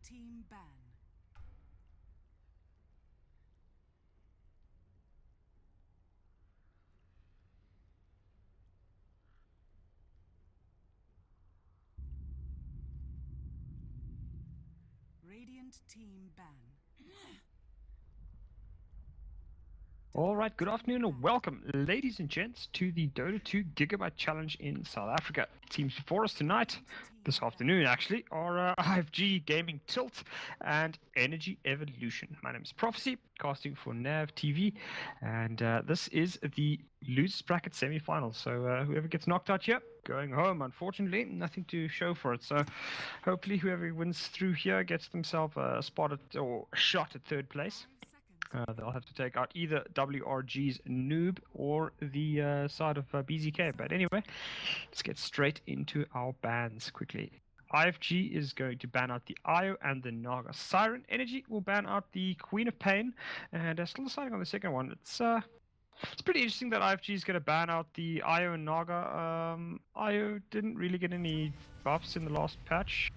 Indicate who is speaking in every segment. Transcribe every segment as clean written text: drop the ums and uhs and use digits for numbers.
Speaker 1: team ban. Radiant team ban.
Speaker 2: All right, good afternoon and welcome, ladies and gents, to the Dota 2 Gigabyte Challenge in South Africa. Teams before us tonight, this afternoon actually, are IFG Gaming Tilt and Energy Evolution. My name is Prophecy, casting for NAV TV, and this is the losers bracket semi-final. So whoever gets knocked out here, going home. Unfortunately, nothing to show for it. So hopefully whoever wins through here gets themselves a spot at, or a shot at third place. They'll have to take out either WRG's Noob or the side of BZK. But anyway, let's get straight into our bans quickly. IFG is going to ban out the Io and the Naga. Siren Energy will ban out the Queen of Pain, and still deciding on the second one. It's pretty interesting that IFG is going to ban out the Io and Naga. Io didn't really get any buffs in the last patch.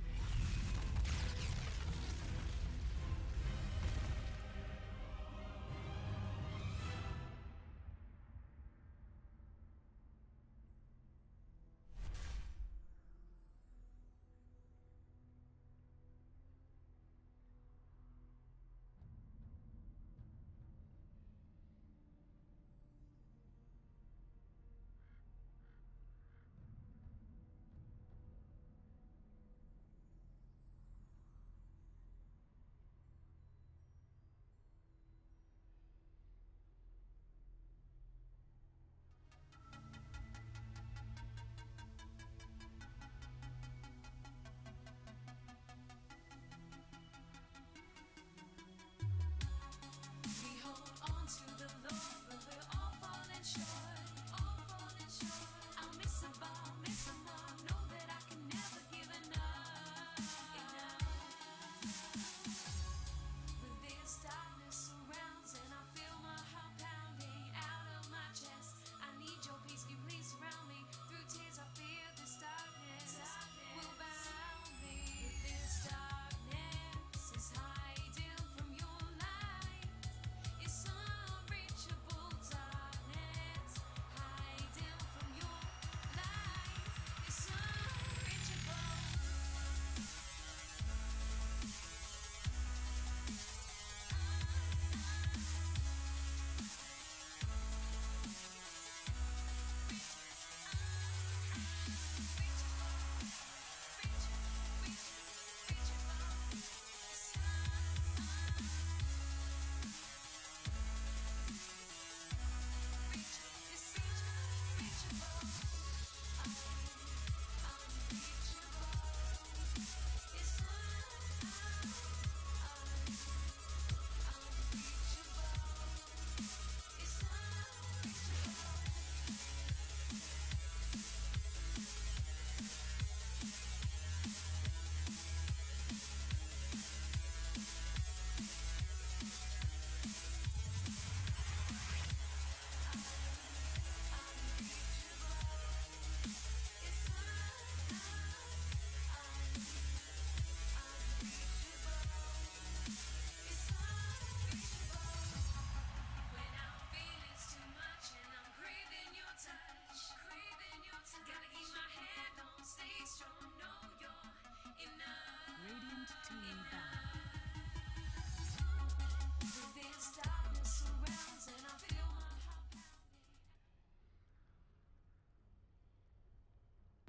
Speaker 1: Radiant team ban.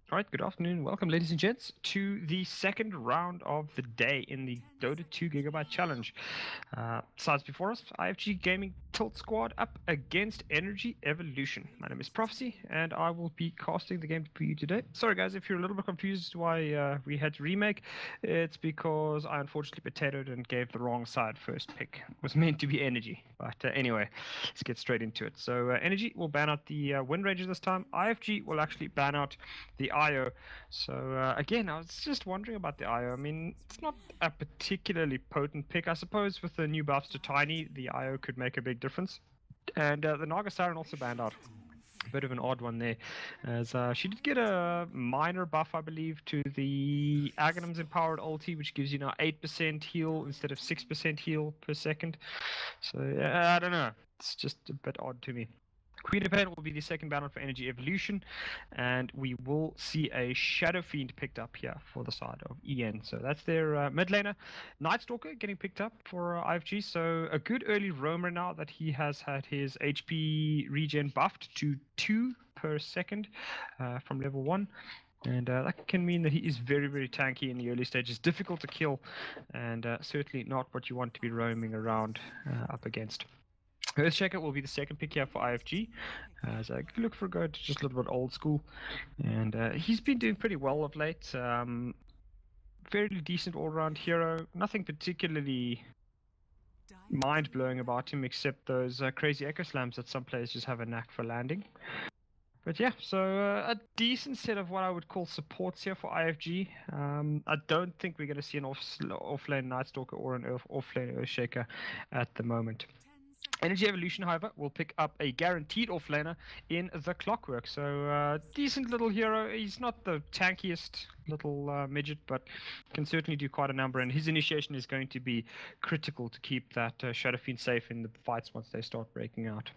Speaker 2: All right, good afternoon. Welcome, ladies and gents, to the second round of the day in the Dota 2 Gigabyte Challenge. Sides before us, IFG Gaming Tilt Squad up against Energy Evolution. My name is Prophecy, and I will be casting the game for you today. Sorry, guys, if you're a little bit confused as to why we had to remake, it's because I unfortunately potatoed and gave the wrong side first pick. It was meant to be Energy. But anyway, let's get straight into it. So Energy will ban out the Wind Ranger this time. IFG will actually ban out the IO. So again, I was just wondering about the IO. I mean, it's not a particularly potent pick. I suppose with the new buffs to Tiny, the IO could make a big difference. And the Naga Siren also banned out. A bit of an odd one there, as she did get a minor buff, I believe, to the Aghanim's Empowered ulti, which gives you now 8% heal instead of 6% heal per second. So I don't know, it's just a bit odd to me. Queen of Pain will be the second banner for Energy Evolution, and we will see a Shadow Fiend picked up here for the side of EN. So that's their mid laner. Nightstalker getting picked up for IFG, so a good early roamer now that he has had his HP regen buffed to 2 per second from level 1. And that can mean that he is very, very tanky in the early stages, difficult to kill, and certainly not what you want to be roaming around up against. Earthshaker will be the second pick here for IFG, as I look for a guy just a little bit old school, and he's been doing pretty well of late. Fairly decent all-round hero, nothing particularly mind-blowing about him except those crazy echo slams that some players just have a knack for landing. But yeah, so a decent set of what I would call supports here for IFG. I don't think we're going to see an off-lane Nightstalker or an off-lane Earthshaker at the moment. Energy Evolution, however, will pick up a guaranteed offlaner in the Clockwork. So decent little hero. He's not the tankiest little midget, but can certainly do quite a number. And his initiation is going to be critical to keep that Shadow Fiend safe in the fights once they start breaking out.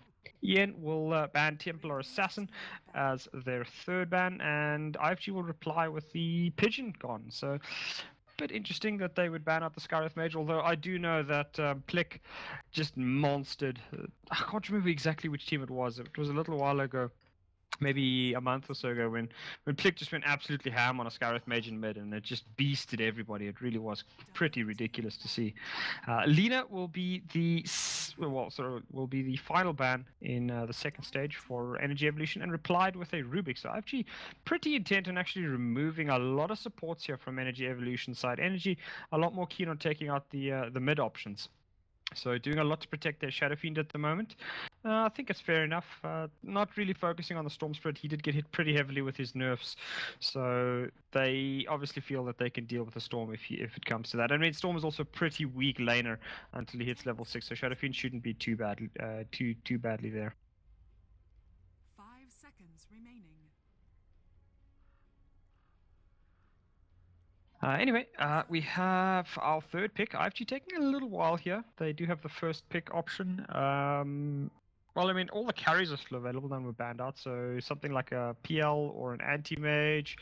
Speaker 2: EN will ban Templar Assassin as their third ban, and IFG will reply with the Pigeon Gone. So bit interesting that they would ban out the Skywrath Mage, although I do know that Plick just monstered. I can't remember exactly which team it was. It was a little while ago, maybe a month or so ago, when Plick just went absolutely ham on a Skywrath Mage in mid, and it just beasted everybody. It really was pretty ridiculous to see. Lina will be the will be the final ban in the second stage for Energy Evolution, and replied with a Rubik. So IFG pretty intent on actually removing a lot of supports here from Energy Evolution side. Energy a lot more keen on taking out the mid options. So doing a lot to protect their Shadow Fiend at the moment. I think it's fair enough. Not really focusing on the Storm Spirit. He did get hit pretty heavily with his nerfs. So they obviously feel that they can deal with the Storm if it comes to that. I mean, Storm is also a pretty weak laner until he hits level 6. So Shadow Fiend shouldn't be too badly there.
Speaker 1: 5 seconds remaining.
Speaker 2: Anyway, we have our third pick. IFG taking a little while here. They do have the first pick option. Well, I mean, all the carries are still available, none were banned out, so something like a PL or an anti-mage,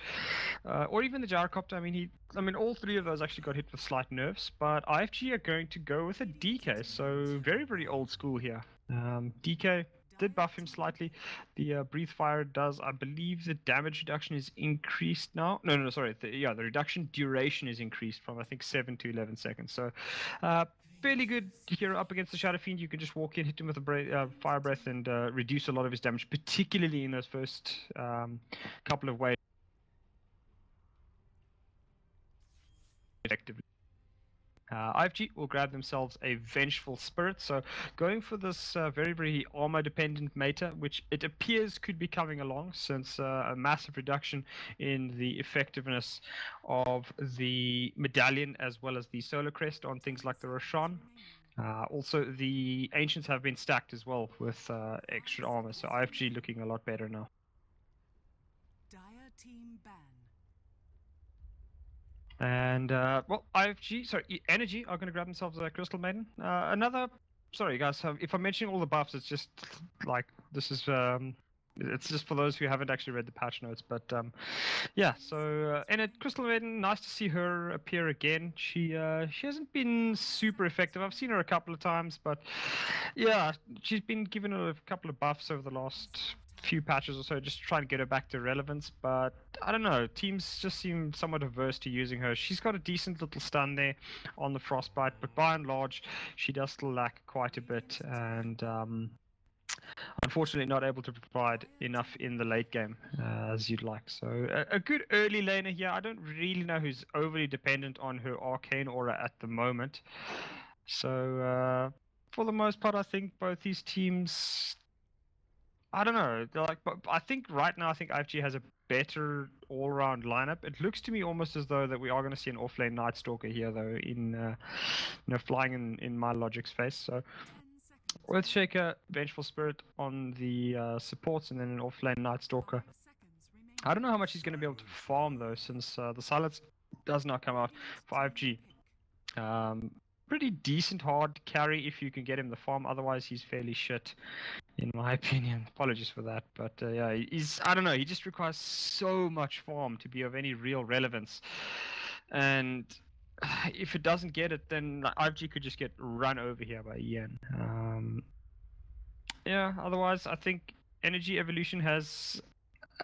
Speaker 2: or even the Gyrocopter. I mean, all three of those actually got hit with slight nerfs, but IFG are going to go with a DK, so very, very old school here. DK did buff him slightly. The Breathe Fire does, I believe the damage reduction is increased now. No, sorry. The reduction duration is increased from, I think, 7 to 11 seconds. So, fairly good hero up against the Shadow Fiend. You can just walk in, hit him with a Fire Breath, and reduce a lot of his damage, particularly in those first couple of waves. Effectively. IFG will grab themselves a Vengeful Spirit, so going for this very, very armor-dependent meta, which it appears could be coming along, since a massive reduction in the effectiveness of the Medallion as well as the Solar Crest on things like the Roshan. Also, the Ancients have been stacked as well with extra armor, so IFG looking a lot better now.
Speaker 1: Dire team ban.
Speaker 2: And well, Energy are going to grab themselves a Crystal Maiden. Sorry guys, if I'm mentioning all the buffs, it's just like this is it's just for those who haven't actually read the patch notes. But yeah, so Crystal Maiden, nice to see her appear again. She hasn't been super effective. I've seen her a couple of times, but yeah, she's been given a couple of buffs over the last few patches or so, just trying to get her back to relevance, but I don't know, teams just seem somewhat averse to using her. She's got a decent little stun there on the Frostbite, but by and large she does still lack quite a bit, and unfortunately not able to provide enough in the late game as you'd like. So a good early laner here. I don't really know who's overly dependent on her Arcane Aura at the moment, so for the most part I think both these teams, I don't know. But I think right now, IFG has a better all-round lineup. It looks to me almost as though that we are going to see an off-lane Nightstalker here, though, in flying in my logic's face. So Earthshaker, Vengeful Spirit on the supports, and then an offlane Nightstalker.
Speaker 1: 5 seconds remaining.
Speaker 2: I don't know how much he's going to be able to farm though, since the silence does not come out. 5G. Pretty decent hard carry if you can get him the farm. Otherwise, he's fairly shit, in my opinion. Apologies for that, but yeah, I don't know. He just requires so much farm to be of any real relevance, and if it doesn't get it, then IFG could just get run over here by Ian. Yeah. Otherwise, I think Energy Evolution has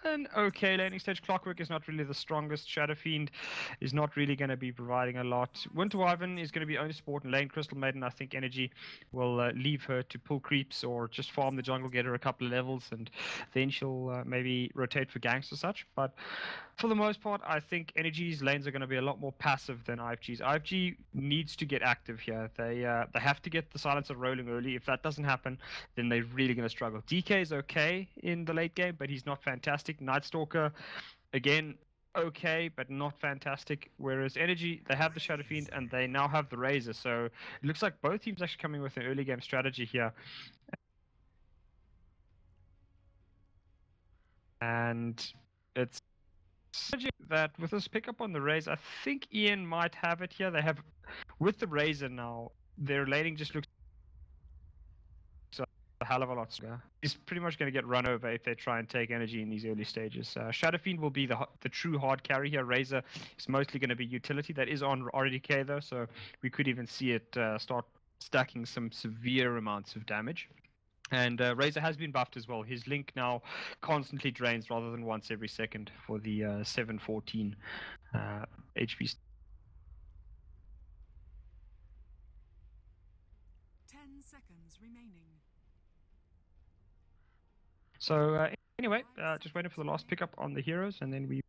Speaker 2: an okay laning stage. Clockwork is not really the strongest. Shadow Fiend is not really going to be providing a lot. Winter Wyvern is going to be only support and lane. Crystal Maiden, I think Energy will leave her to pull creeps or just farm the jungle, get her a couple of levels, and then she'll maybe rotate for ganks or such. But for the most part, I think Energy's lanes are going to be a lot more passive than IFG's. IFG needs to get active here. They have to get the silencer rolling early. If that doesn't happen, then they're really going to struggle. DK is okay in the late game, but he's not fantastic. Nightstalker, again, okay, but not fantastic. Whereas Energy, they have the Shadow Fiend and they now have the Razor. So it looks like both teams actually coming with an early game strategy here. And it's that with this pickup on the Razor, I think Ian might have it here. They have, with the Razor now, their laning just looks a hell of a lot stronger. He's pretty much going to get run over if they try and take Energy in these early stages. Shadow Fiend will be the true hard carry here. Razor is mostly going to be utility. That is on RDK though, so we could even see it start stacking some severe amounts of damage. And Razor has been buffed as well. His link now constantly drains rather than once every second for the 714 HP.
Speaker 1: 10 seconds remaining.
Speaker 2: So anyway, just waiting for the last pickup on the heroes, and then we...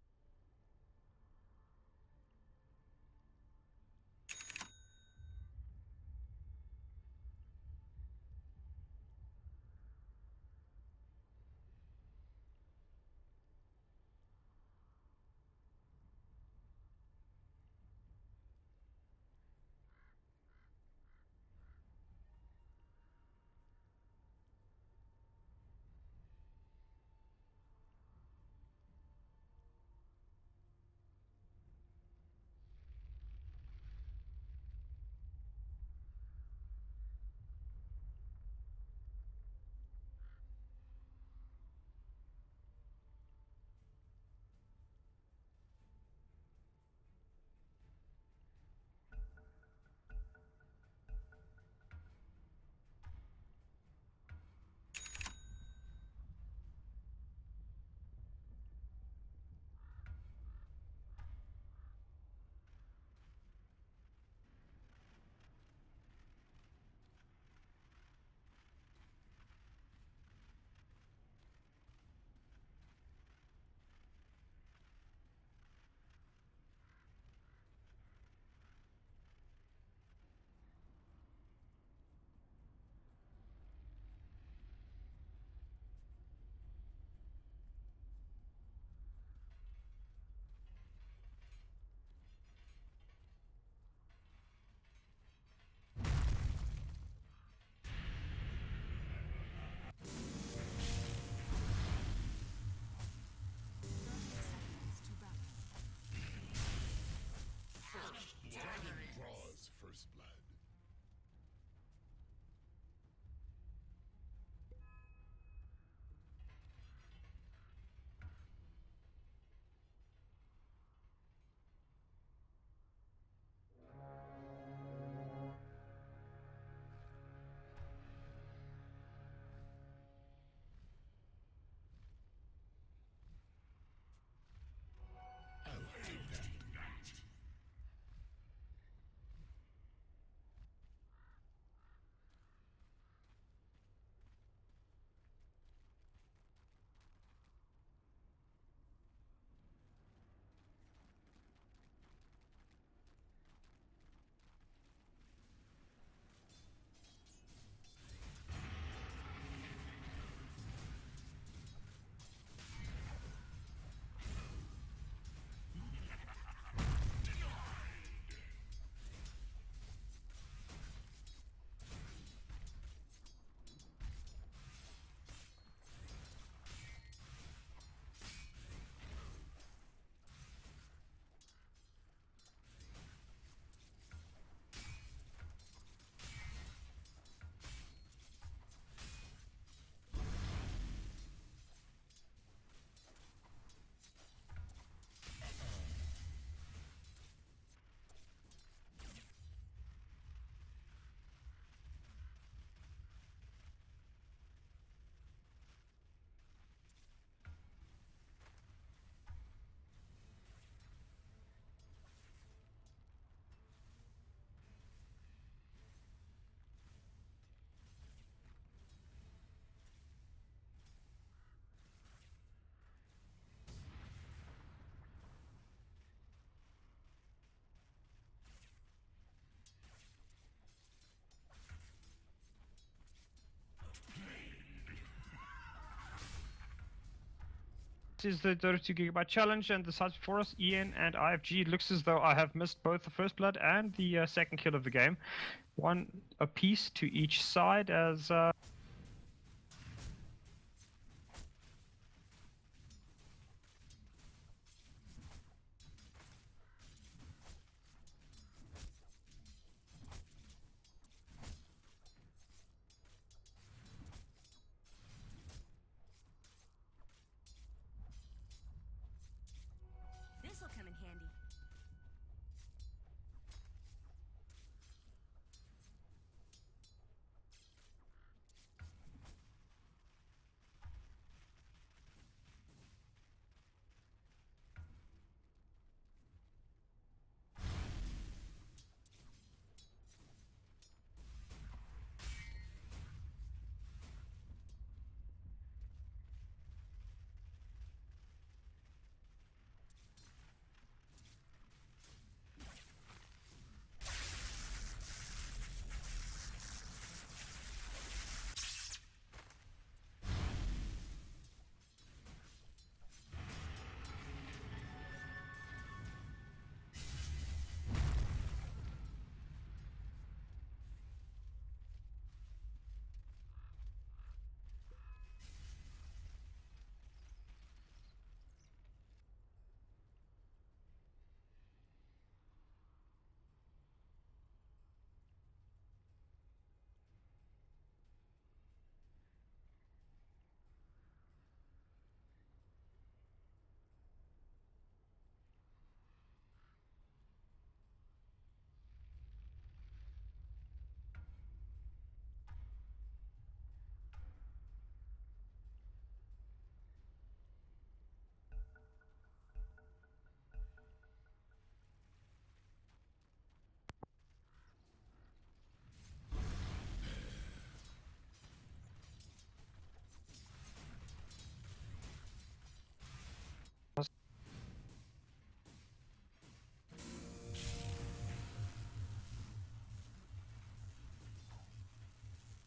Speaker 2: is the Dota 2 Gigabyte Challenge, and the sides before us, Ian and IFG. It looks as though I have missed both the first blood and the second kill of the game. One apiece to each side as...
Speaker 3: This'll come in handy.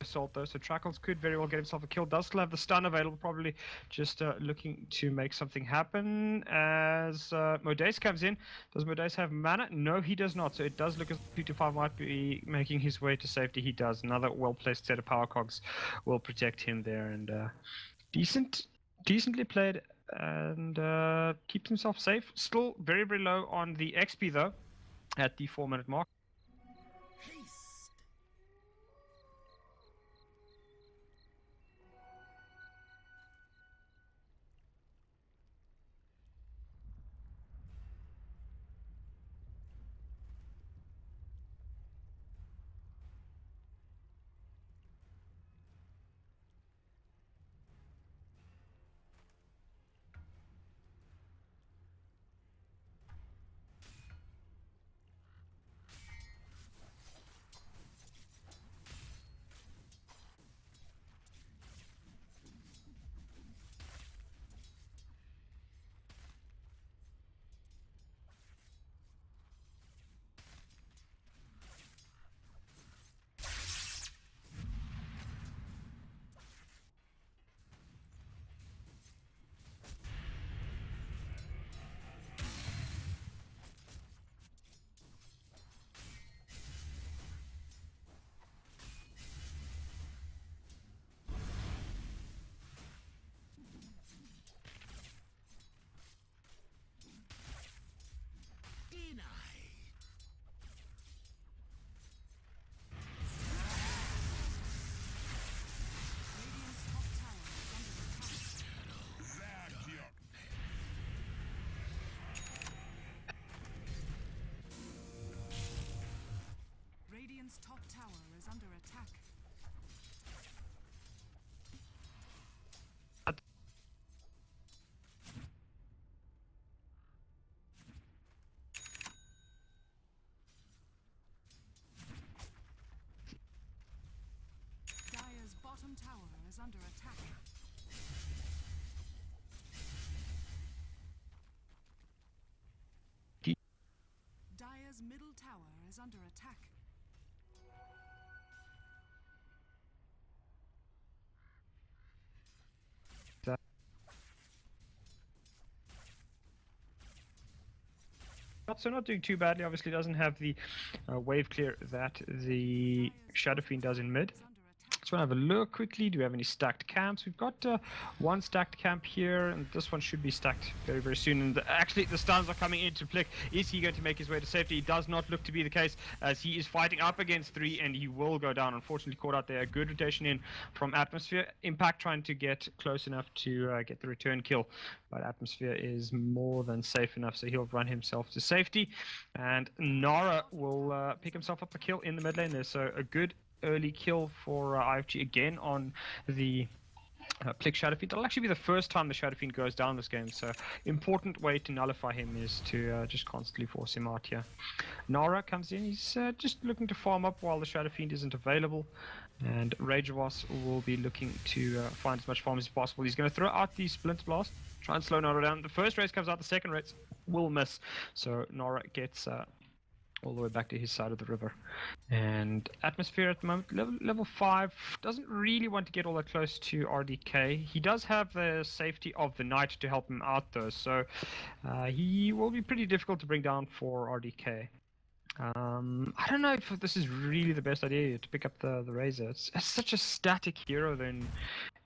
Speaker 3: assault though, so Trackles could very well get himself a kill. Does still have the stun available, probably just looking to make something happen as Modace comes in. Does Modace have mana? No, he does not, so it does look as 3-5 might be making his way to safety. He does. Another well-placed set of power cogs will protect him there, and decently played, and keeps himself safe. Still very, very low on the XP though, at the 4-minute mark.
Speaker 1: Radiant's top tower is under attack. Dire's bottom tower is under attack. Dire's middle tower is under attack.
Speaker 3: not doing too badly. Obviously doesn't have the wave clear that the Shadow Fiend does in mid. Just want to have a look quickly. Do we have any stacked camps? We've got one stacked camp here, and this one should be stacked very, very soon. And actually, the stuns are coming into Plick. Is he going to make his way to safety? It does not look to be the case, as he is fighting up against 3, and he will go down. Unfortunately, caught out there. A good rotation in from Atmosphere. Impact trying to get close enough to get the return kill, but Atmosphere is more than safe enough, so he'll run himself to safety. And Nara will pick himself up a kill in the mid lane there, so a good early kill for IFG again on the Plick Shadow Fiend. That'll actually be the first time the Shadow Fiend goes down this game, so important way to nullify him is to just constantly force him out here. Nara comes in, he's just looking to farm up while the Shadow Fiend isn't available, and Rageboss will be looking to find as much farm as possible. He's going to throw out the Splint Blast, try and slow Nara down. The first race comes out, the second race will miss, so Nara gets all the way back to his side of the river. And Atmosphere at the moment, level 5, doesn't really want to get all that close to RDK. He does have the safety of the Knight to help him out though, so he will be pretty difficult to bring down for RDK. I don't know if this is really the best idea to pick up the Razor. It's such a static hero then,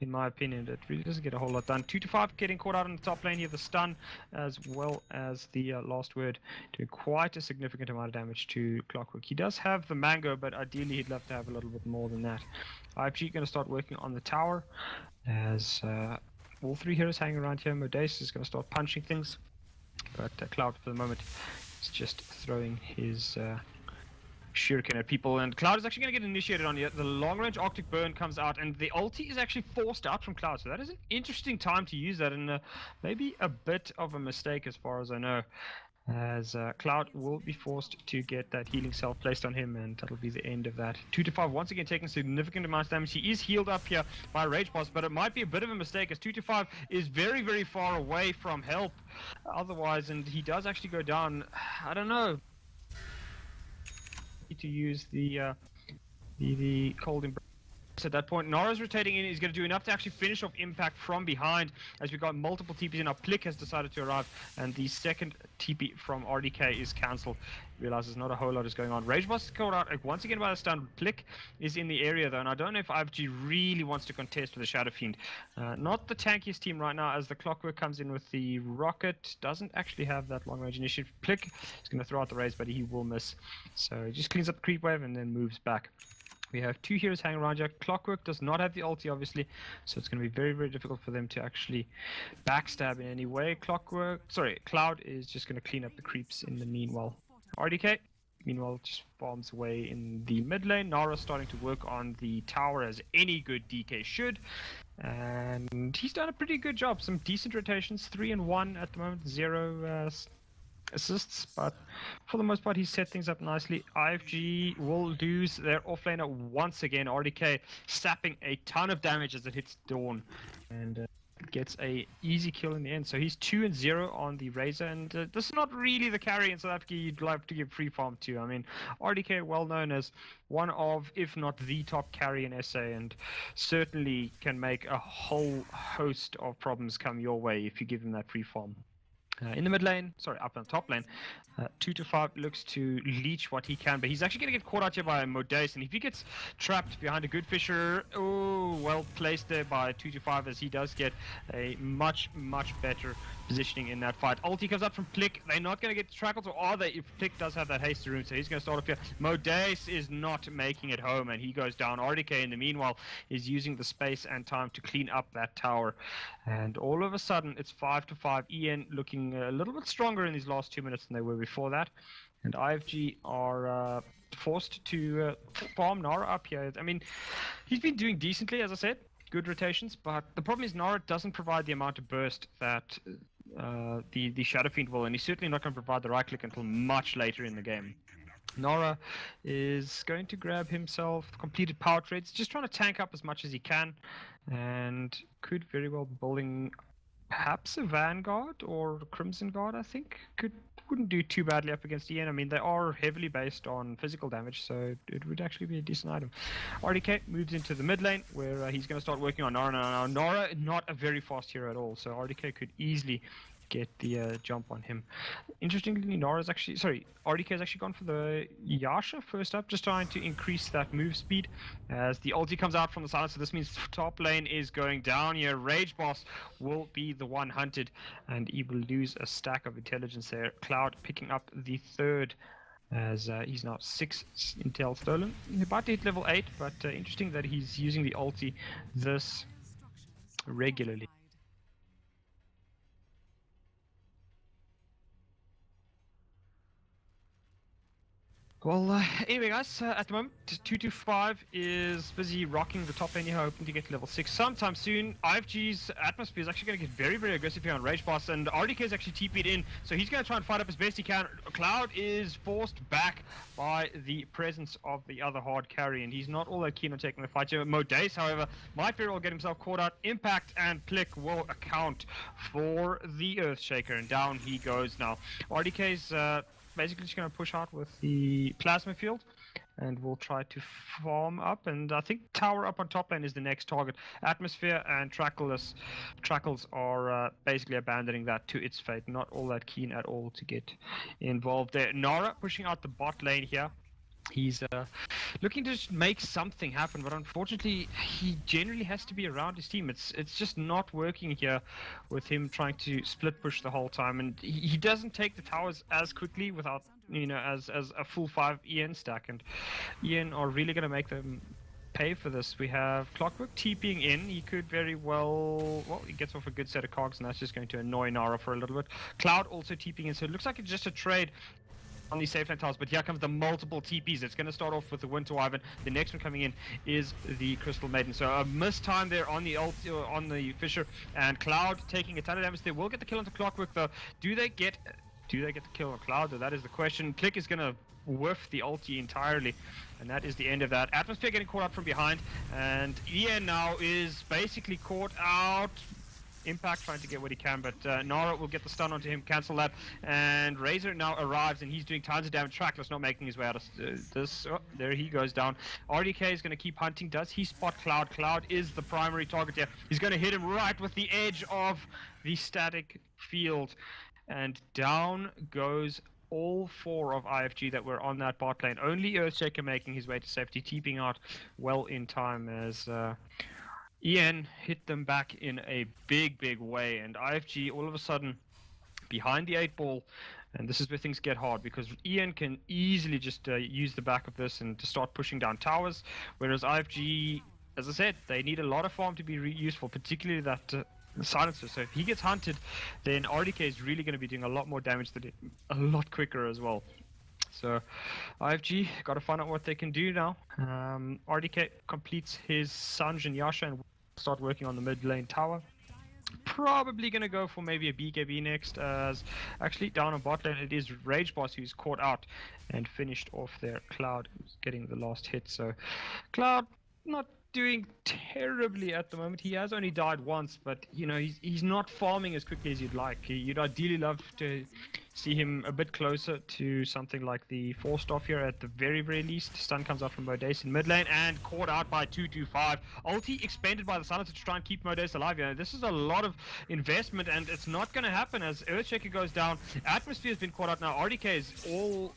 Speaker 3: in my opinion. It really doesn't get a whole lot done. 2-5 getting caught out on the top lane here, the stun as well as the last word, doing quite a significant amount of damage to Clockwork. He does have the Mango, but ideally he'd love to have a little bit more than that. IFG going to start working on the tower as all 3 heroes hanging around here. Modeste is going to start punching things, but Cloud for the moment is just throwing his shuriken at people, and Cloud is actually going to get initiated on here. The long-range Arctic Burn comes out, and the ulti is actually forced out from Cloud, so that is an interesting time to use that, and maybe a bit of a mistake as far as I know, as Cloud will be forced to get that healing cell placed on him, and that'll be the end of that. 2-5 once again taking significant amounts of damage. He is healed up here by Rageboss, but it might be a bit of a mistake, as 2-5 is very, very far away from help otherwise, and he does actually go down. I don't know, to use the cold embrace. At that point, Nara's rotating in. He's going to do enough to actually finish off Impact from behind, as we've got multiple TPs in. Our Plick has decided to arrive, and the second TP from RDK is cancelled. Realizes not a whole lot is going on. Rageboss is called out once again by the stun. Plick is in the area though, and I don't know if IFG really wants to contest with the Shadow Fiend. Not the tankiest team right now, as the Clockwork comes in with the rocket. Doesn't actually have that long range initiative. Plick is going to throw out the raise, but he will miss. So he just cleans up the creep wave and then moves back. We have 2 heroes hanging around here. Clockwork does not have the ulti, obviously, so it's going to be very, very difficult for them to actually backstab in any way. Cloud is just going to clean up the creeps in the meanwhile. RDK, meanwhile, just farms away in the mid lane. Nara starting to work on the tower, as any good DK should. And he's done a pretty good job. Some decent rotations, 3 and 1 at the moment, 0 assists, but for the most part he's set things up nicely. IFG will lose their offlaner once again. RDK sapping a ton of damage as it hits Dawn, and gets a easy kill in the end. So he's 2 and 0 on the Razor, and this is not really the carry in South Africa you'd like to give free farm to. I mean, RDK well known as one of, if not the top carry in SA, and certainly can make a whole host of problems come your way if you give him that free farm. In the mid lane, up on the top lane, 2-5 looks to leech what he can, but he's actually going to get caught out here by Modeste, and if he gets trapped behind a good Fisher, oh, well placed there by 2-5, as he does get a much, much better positioning in that fight. Ulti comes out from Plick. They're not going to get trackled, or are they? If Plick does have that haste rune, so he's going to start up here. Modeste is not making it home, and he goes down. RDK, in the meanwhile, is using the space and time to clean up that tower, and all of a sudden, it's 5-5. EN looking a little bit stronger in these last 2 minutes than they were before that, and IFG are forced to farm Nara up here. I mean, he's been doing decently, as I said, good rotations, but the problem is Nara doesn't provide the amount of burst that the Shadow Fiend will, and he's certainly not going to provide the right click until much later in the game. Nara is going to grab himself completed power trades, just trying to tank up as much as he can, and could very well be building perhaps a Vanguard or Crimson Guard. I think wouldn't do too badly up against EN. I mean, they are heavily based on physical damage, so it would actually be a decent item. RDK moves into the mid lane, where he's going to start working on Nara. Now, Nara, not a very fast hero at all, so RDK could easily
Speaker 2: get the jump on him. Interestingly, Nora's actually, sorry, RDK has actually gone for the Yasha first up, just trying to increase that move speed as the ulti comes out from the silencer. This means top lane is going down here. Rage Boss will be the one hunted, and he will lose a stack of intelligence there. Cloud picking up the third, as he's now 6 intel stolen. He's about to hit level 8, but interesting that he's using the ulti this regularly. Well, anyway, guys, at the moment, 225 is busy rocking the top lane here, hoping to get to level 6 sometime soon. IFG's Atmosphere is actually going to get very, very aggressive here on Rage Boss, and RDK is actually TP'd in, so he's going to try and fight up as best he can. Cloud is forced back by the presence of the other hard carry, and he's not all that keen on taking the fight here. Modace, however, might very well get himself caught out. Impact and Plick will account for the Earthshaker, and down he goes now. RDK's basically just going to push out with the plasma field, and we'll try to farm up, and I think tower up on top lane is the next target. Atmosphere and Trackles are basically abandoning that to its fate, not all that keen at all to get involved there. Nara pushing out the bot lane here. He's looking to just make something happen, but unfortunately he generally has to be around his team. It's just not working here with him trying to split push the whole time, and he doesn't take the towers as quickly without, you know, as a full 5 EN stack, and EN are really going to make them pay for this. We have Clockwork TPing in. He could very well he gets off a good set of cogs, and that's just going to annoy Nara for a little bit. Cloud also TPing in, so it looks like it's just a trade on these safe lane towers, but here comes the multiple TPs. It's going to start off with the Winter Wyvern. The next one coming in is the Crystal Maiden. So a missed time there on the on the Fisher, and Cloud taking a ton of damage. They will get the kill onto Clockwork though. Do they get the kill on Cloud? That is the question. Click is going to whiff the ulti entirely, and that is the end of that. Atmosphere getting caught out from behind, and Ian now is basically caught out. Impact trying to get what he can, but Nara will get the stun onto him, cancel that, and Razor now arrives, and he's doing tons of damage. Trackless not making his way out of this. Oh, there he goes down. RDK is going to keep hunting. Does he spot Cloud? Cloud is the primary target here. He's going to hit him right with the edge of the static field, and down goes all 4 of IFG that were on that bot lane. Only Earthshaker making his way to safety, keeping out well in time as Ian hit them back in a big way, and IFG all of a sudden behind the 8 ball, and this is where things get hard because Ian can easily just use the back of this and to start pushing down towers, whereas IFG, as I said, they need a lot of farm to be useful, particularly that silencer. So if he gets hunted, then RDK is really going to be doing a lot more damage to it a lot quicker as well. So IFG got to find out what they can do now. RDK completes his Sanj and Yasha and start working on the mid lane tower. Probably going to go for maybe a BKB next, as actually down on bot lane it is Rage Boss who's caught out and finished off there. Cloud who's getting the last hit. So Cloud not doing terribly at the moment. He has only died once, but you know, he's not farming as quickly as you'd like. You'd ideally love to see him a bit closer to something like the 4-star here at the very least. Stun comes out from Modace in mid lane and caught out by 225. Ulti expended by the Silencer to try and keep Modace alive. You know, this is a lot of investment, and it's not going to happen as Earthshaker goes down. Atmosphere has been caught out now. RDK is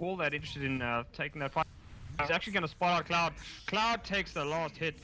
Speaker 2: all that interested in taking that fight. He's actually going to spot out Cloud. Cloud takes the last hit,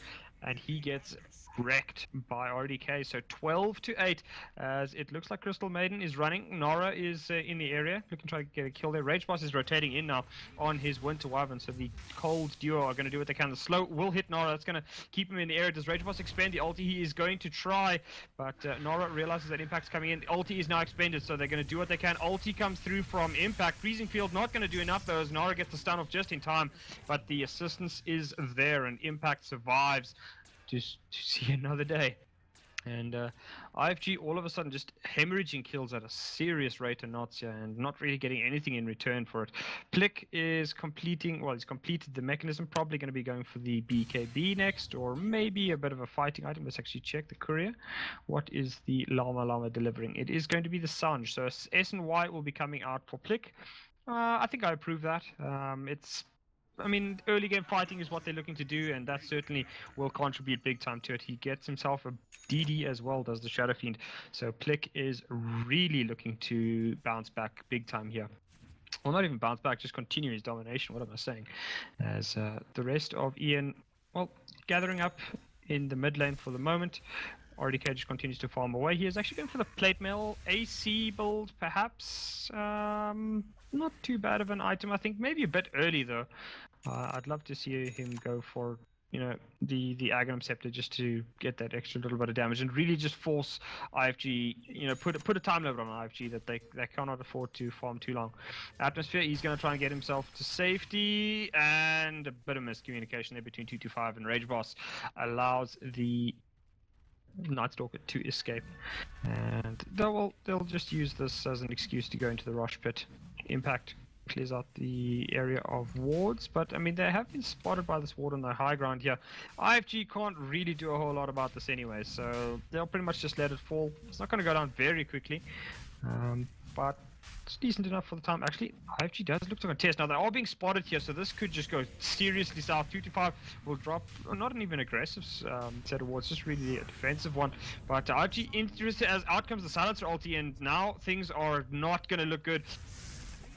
Speaker 2: and he gets wrecked by RDK. So 12-8, as it looks like Crystal Maiden is running. Nara is in the area, looking to try to get a kill there. Rage Boss is rotating in now on his Winter Wyvern, so the cold duo are going to do what they can. The slow will hit Nara. That's going to keep him in the area. Does Rage Boss expend the ulti? He is going to try, but Nara realizes that Impact's coming in. The ulti is now expended, so they're going to do what they can. Ulti comes through from Impact. Freezing Field not going to do enough though, as Nara gets the stun off just in time, but the assistance is there, and Impact survives to see another day. And IFG all of a sudden just hemorrhaging kills at a serious rate of Natsya and not really getting anything in return for it. Plick is completing, well, he's completed the mechanism, probably going to be going for the BKB next, or maybe a bit of a fighting item. Let's actually check the courier. What is the Llama delivering? It is going to be the Sanj, so S and Y will be coming out for Plick. I think I approve that. It's
Speaker 3: I mean, early game fighting is what they're looking to do, and that certainly will contribute big time to it. He gets himself a DD as well, does the Shadow Fiend. So Plick is really looking to bounce back big time here. Well, not even bounce back, just continue his domination. What am I saying? As the rest of Ian, well, gathering up in the mid lane for the moment. RDK just continues to farm away. He is actually going for the plate mail AC build, perhaps. Not too bad of an item. I think maybe a bit early though. I'd love to see him go for, you know, the Aghanim Scepter just to get that extra little bit of damage and really just force IFG, you know, put a time limit on IFG that they cannot afford to farm too long. Atmosphere, he's going to try and get himself to safety, and a bit of miscommunication there between 225 and Rage Boss allows the Night Stalker to escape, and they'll just use this as an excuse to go into the Rosh Pit. Impact clears out the area of wards, but I mean they have been spotted by this ward on the high ground here. IFG can't really do a whole lot about this anyway, so they'll pretty much just let it fall. It's not going to go down very quickly, but it's decent enough for the time. Actually, IFG does look to contest. Now, they are being spotted here, so this could just go seriously south. 225 will drop, not an even aggressive set of wards, just really a defensive one. But IFG interested as out comes the Silencer ulti, and now things are not going to look good.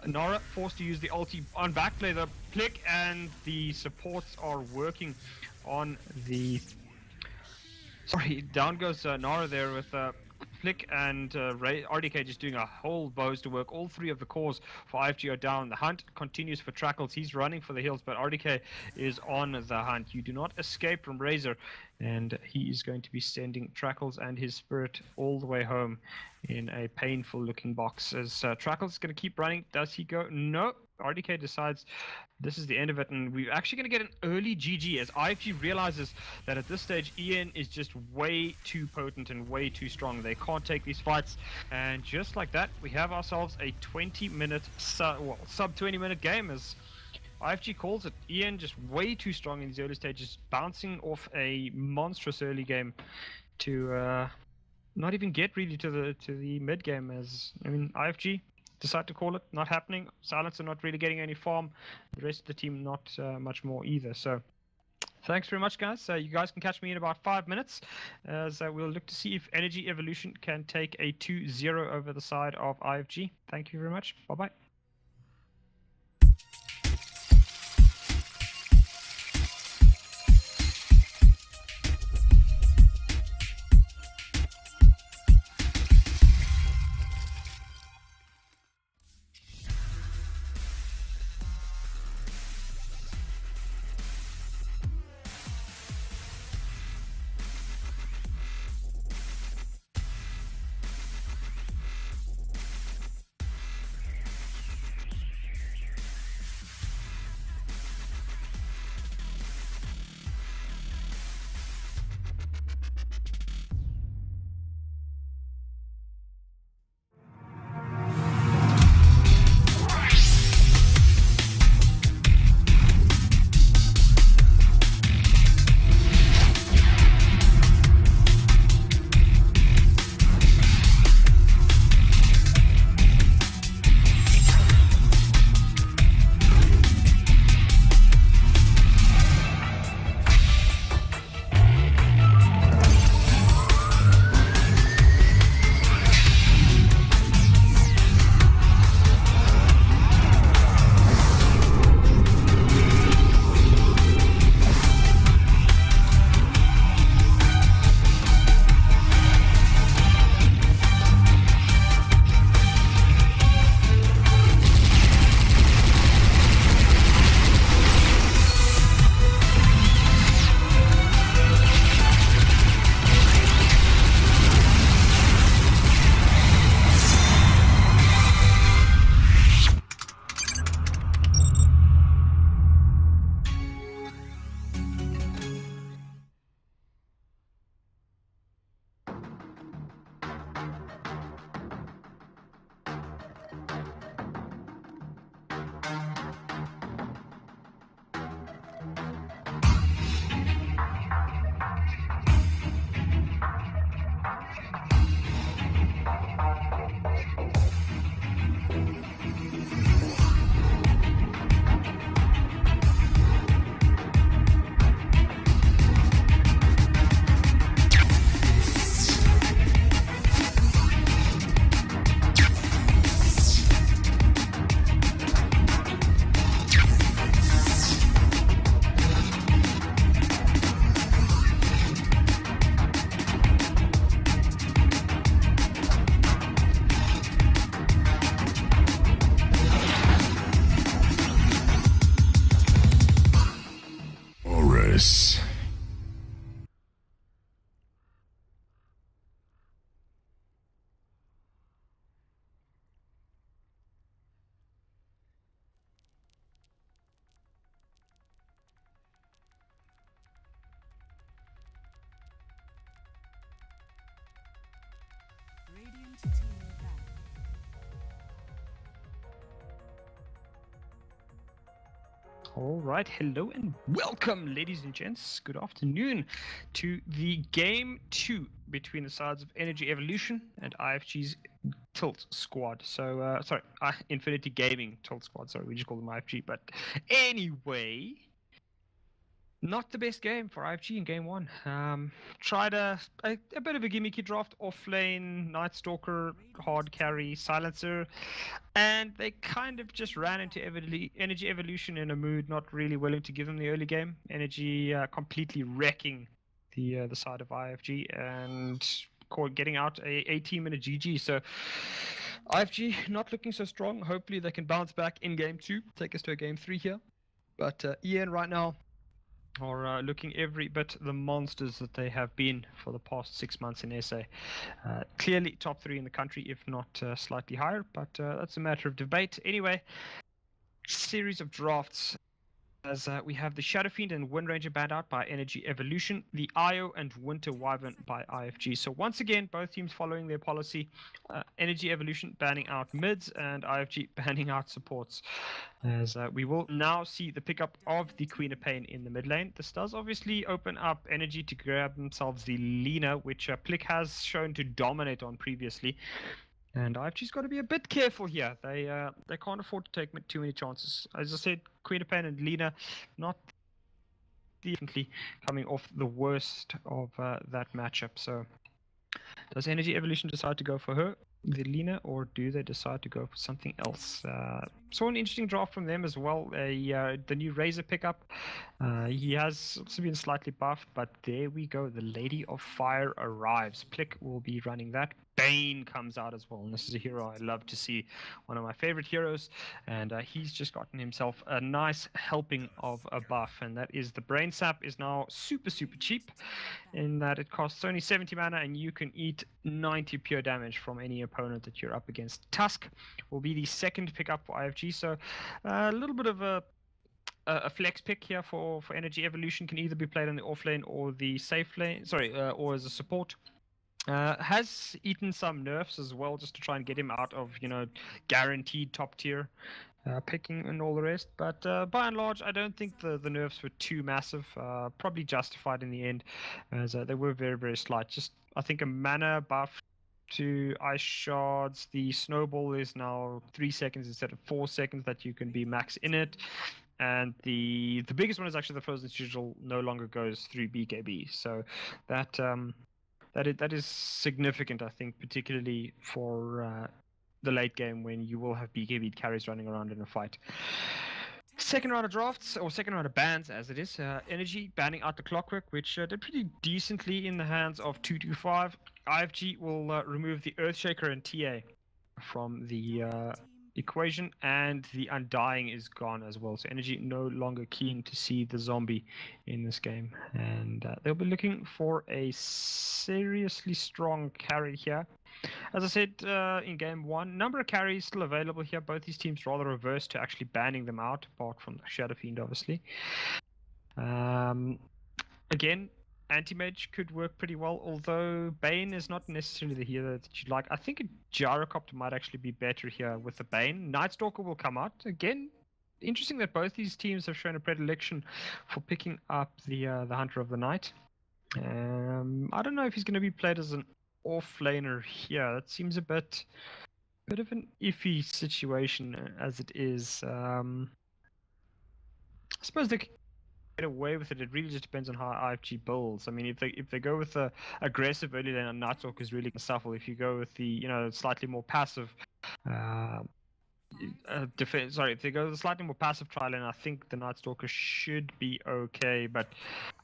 Speaker 3: Nara forced to use the ulti on backplay. The Plick and the supports are working on the... Sorry, down goes Nara there with... Plick and RDK just doing a whole bows to work. All three of the cores for IFG are down. The hunt continues for Trackles. He's running for the hills, but RDK is on the hunt. You do not escape from Razor, and he is going to be sending Trackles and his spirit all the way home in a painful looking box. As Trackles is going to keep running. Does he go? No. RDK decides this is the end of it, and we're actually going to get an early GG as IFG realizes that at this stage Ian is just way too potent and way too strong. They can't take these fights, and just like that we have ourselves a 20-minute sub 20-minute game as IFG calls it. Ian just way too strong in these early stages, bouncing off a monstrous early game to not even get really to the mid game. As I mean, IFG decide to call it, not happening. Silencer not really getting any farm. The rest of the team not much more either. So thanks very much, guys. You guys can catch me in about 5 minutes as we'll look to see if Energy Evolution can take a 2-0 over the side of IFG. Thank you very much. Bye-bye.
Speaker 2: All right, hello and welcome, ladies and gents. Good afternoon to the game 2 between the sides of Energy Evolution and IFG's Tilt Squad. So, sorry, Infinity Gaming Tilt Squad. Sorry, we just call them IFG. But anyway, not the best game for IFG in game 1. Tried a bit of a gimmicky draft, off lane, Night Stalker, hard carry, silencer, and they kind of just ran into Energy Evolution in a mood not really willing to give them the early game. Energy completely wrecking the side of IFG and getting out a team in a GG. So IFG not looking so strong. Hopefully they can bounce back in game 2, take us to a game 3 here. But Ian right now are looking every bit the monsters that they have been for the past 6 months in SA. Clearly top 3 in the country, if not slightly higher, but that's a matter of debate. Anyway, series of drafts. As we have the Shadow Fiend and Wind Ranger banned out by Energy Evolution, the Io and Winter Wyvern by IFG. So once again, both teams following their policy. Energy Evolution banning out mids and IFG banning out supports. As we will now see the pickup of the Queen of Pain in the mid lane. This does obviously open up Energy to grab themselves the Lina, which Plick has shown to dominate on previously. And IFG's got to be a bit careful here. They can't afford to take too many chances. As I said, Queen of Pain and Lina, not definitely coming off the worst of that matchup. So, does Energy Evolution decide to go for her, the Lina, or do they decide to go for something else? Saw an interesting draft from them as well. The new Razor pickup. He has also been slightly buffed, but there we go. The Lady of Fire arrives. Plick will be running that. Bane comes out as well, and this is a hero I love to see, one of my favorite heroes, and he's just gotten himself a nice helping of a buff, and that is the Brain Sap is now super cheap in that it costs only 70 mana and you can eat 90 pure damage from any opponent that you're up against. Tusk will be the second pickup for IFG, so a little bit of a flex pick here for Energy Evolution. Can either be played on the off lane or the safe lane, or as a support. Has eaten some nerfs as well, just to try and get him out of, guaranteed top tier picking and all the rest. But by and large, I don't think the nerfs were too massive. Probably justified in the end, as they were very slight. Just, I think, a mana buff to Ice Shards. The Snowball is now 3 seconds instead of 4 seconds that you can be max in it. And the biggest one is actually the Frozen Sigil no longer goes through BKB. So that is significant, I think, particularly for the late game when you will have BKB carries running around in a fight. Second round of drafts, or second round of bans as it is. Energy banning out the Clockwork, which did pretty decently in the hands of 225. IFG will remove the Earthshaker and TA from the equation, and the Undying is gone as well. So Energy no longer keen to see the zombie in this game, and they'll be looking for a seriously strong carry here. As I said in game 1, number of carries still available here. Both these teams rather reverse to actually banning them out, apart from the Shadow Fiend, obviously. Again, Anti-Mage could work pretty well, although Bane is not necessarily the hero that you'd like. I think a Gyrocopter might actually be better here with the Bane. Night Stalker will come out. Again, interesting that both these teams have shown a predilection for picking up the Hunter of the Night. I don't know if he's going to be played as an off-laner here. That seems a bit of an iffy situation as it is. I suppose they get away with it. It really just depends on how IFG builds. I mean, if they go with the aggressive early lane, Night Stalker is really going to suffer. If you go with the slightly more passive defense, if they go with a slightly more passive tri lane, I think the Night Stalker should be okay. But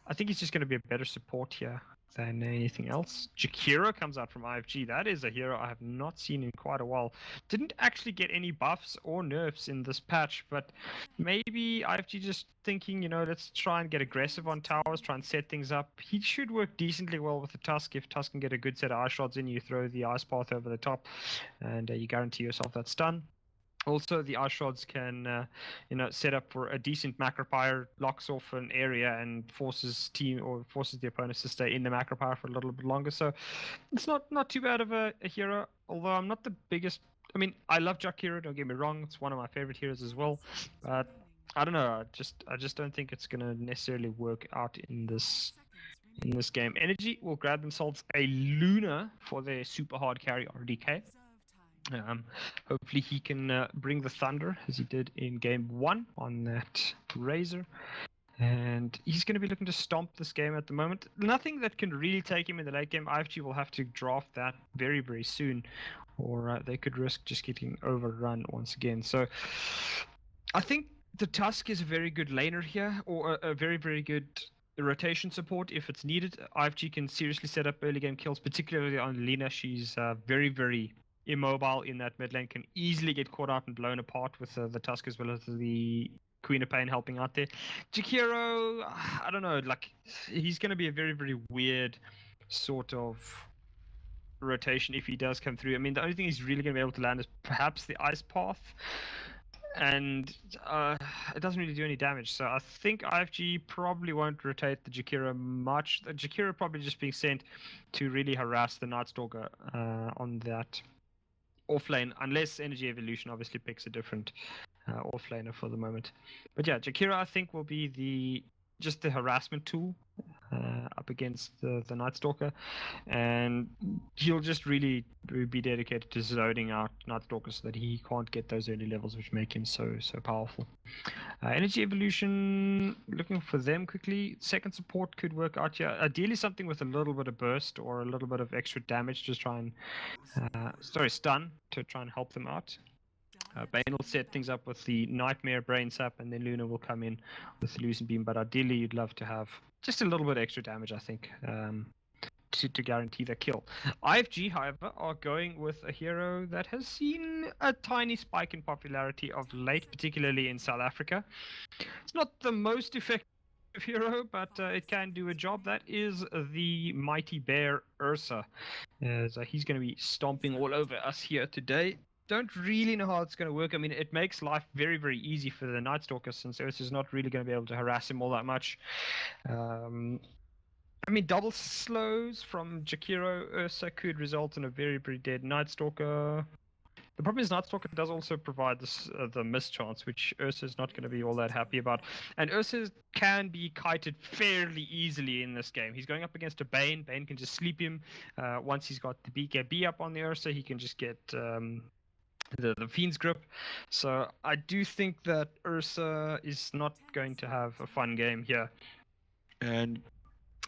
Speaker 2: I think he's just going to be a better support here than anything else. Jakiro comes out from IFG. That is a hero I have not seen in quite a while. Didn't actually get any buffs or nerfs in this patch, but maybe IFG just thinking, let's try and get aggressive on towers, try and set things up. He should work decently well with the Tusk. If Tusk can get a good set of Ice Shards in, you throw the Ice Path over the top, and you guarantee yourself that stun. Also, the Ice Shards can, set up for a decent Macropyre, locks off an area and forces the opponents to stay in the Macropyre for a little bit longer. So it's not too bad of a hero. Although I'm not the biggest. I mean, I love Jakiro. Don't get me wrong; it's one of my favorite heroes as well. But
Speaker 3: I don't know. I just don't think it's gonna necessarily work out in this game. Energy will grab themselves a Luna for their super hard carry RDK. Hopefully he can bring the thunder as he did in game 1 on that Razor. And he's going to be looking to stomp this game at the moment. Nothing that can really take him in the late game. IFG will have to draft that very, very soon, or they could risk just getting overrun once again. So I think the Tusk is a very good laner here, or a very, very good rotation support if it's needed. IFG can seriously set up early game kills, particularly on Lina. She's very, very immobile in that mid lane, can easily get caught out and blown apart with the Tusk as well as the Queen of Pain helping out there. Jakiro, I don't know, like he's going to be a very, very weird sort of rotation if he does come through. I mean, the only thing he's really going to be able to land is perhaps the Ice Path, and it doesn't really do any damage. So I think IFG probably won't rotate the Jakiro much. The Jakiro probably just being sent to really harass the Nightstalker on that offlane, unless Energy Evolution obviously picks a different offlaner for the moment. But yeah, Jakiro I think will be just the harassment tool up against the Nightstalker, and he'll just really be dedicated to zoning out Nightstalker so that he can't get those early levels which make him so powerful. Energy Evolution, looking for them quickly. Second support could work out here. Ideally something with a little bit of burst or a little bit of extra damage to try and stun to try and help them out. Bane will set things up with the Nightmare Brain Sap, and then Luna will come in with the Lucent Beam. But ideally, you'd love to have just a little bit extra damage, I think, to guarantee the kill. IFG, however, are going with a hero that has seen a tiny spike in popularity of late, particularly in South Africa. It's not the most effective hero, but it can do a job. That is the mighty bear Ursa. So he's going to be stomping all over us here today. Don't really know how it's going to work. I mean, it makes life very, very easy for the Nightstalker, since Ursa's not really going to be able to harass him all that much. I mean, double slows from Jakiro Ursa could result in a very, very dead Nightstalker. The problem is Nightstalker does also provide this, the mischance, which Ursa is not going to be all that happy about. And Ursa can be kited fairly easily in this game. He's going up against a Bane. Bane can just sleep him. Once he's got the BKB up on the Ursa, he can just get the Fiend's Grip. So I do think that Ursa is not going to have a fun game here. And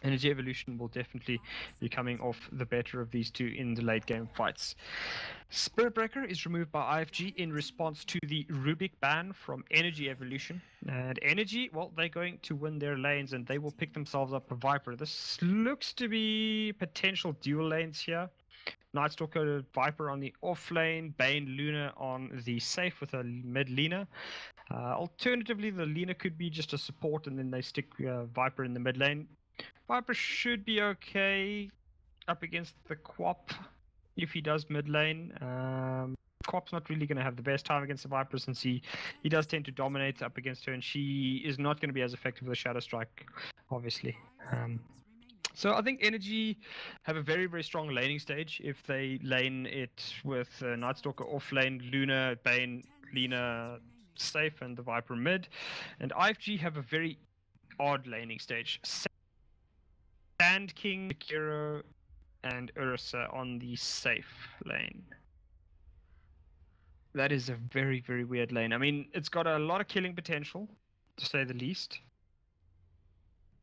Speaker 3: Energy Evolution will definitely be coming off the better of these two in the late game fights. Spirit Breaker is removed by IFG in response to the Rubik ban from Energy Evolution. And Energy, well, they're going to win their lanes and they will pick themselves up a Viper. This looks to be potential dual lanes here. Nightstalker Viper on the off lane, Bane Luna on the safe with a mid Lina. Alternatively, the Lina could be just a support and then they stick Viper in the mid lane. Viper should be okay up against the Quap if he does mid lane. Quap's not really going to have the best time against the Viper, since he does tend to dominate up against her, and she is not going to be as effective with a Shadow Strike, obviously. So I think Energy have a very, very strong laning stage if they lane it with Nightstalker off lane, Luna, Bane, Lina safe, and the Viper mid. And IFG have a very odd laning stage. Sand King, Jakiro, and Ursa on the safe lane. That is a very, very weird lane. I mean, it's got a lot of killing potential, to say the least.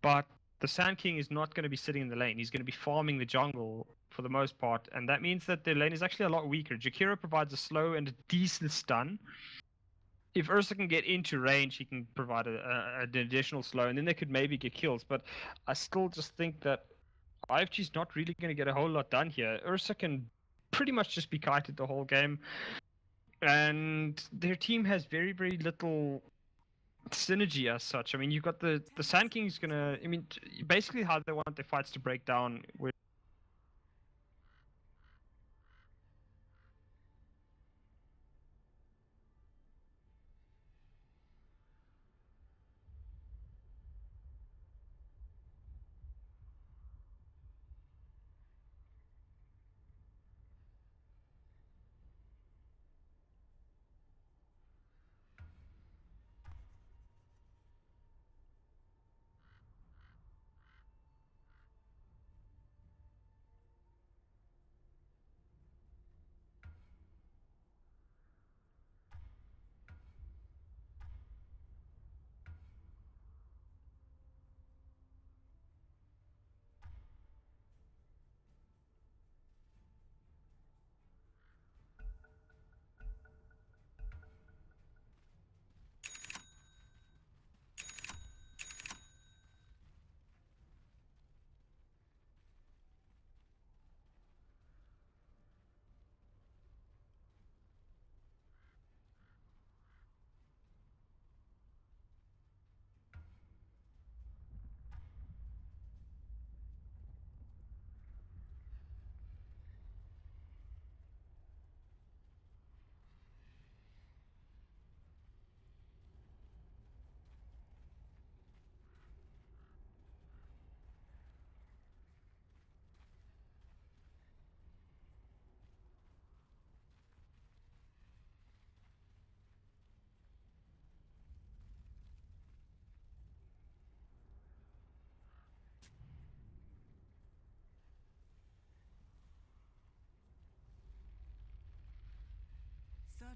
Speaker 3: But the Sand King is not going to be sitting in the lane. He's going to be farming the jungle for the most part, and that means that the lane is actually a lot weaker. Jakiro provides a slow and a decent stun. If Ursa can get into range, he can provide an additional slow, and then they could maybe get kills. But I still just think that IFG's not really going to get a whole lot done here. Ursa can pretty much just be kited the whole game, and their team has very, very little synergy as such. I mean, you've got the Sand King's gonna. I mean, basically how they want their fights to break down with.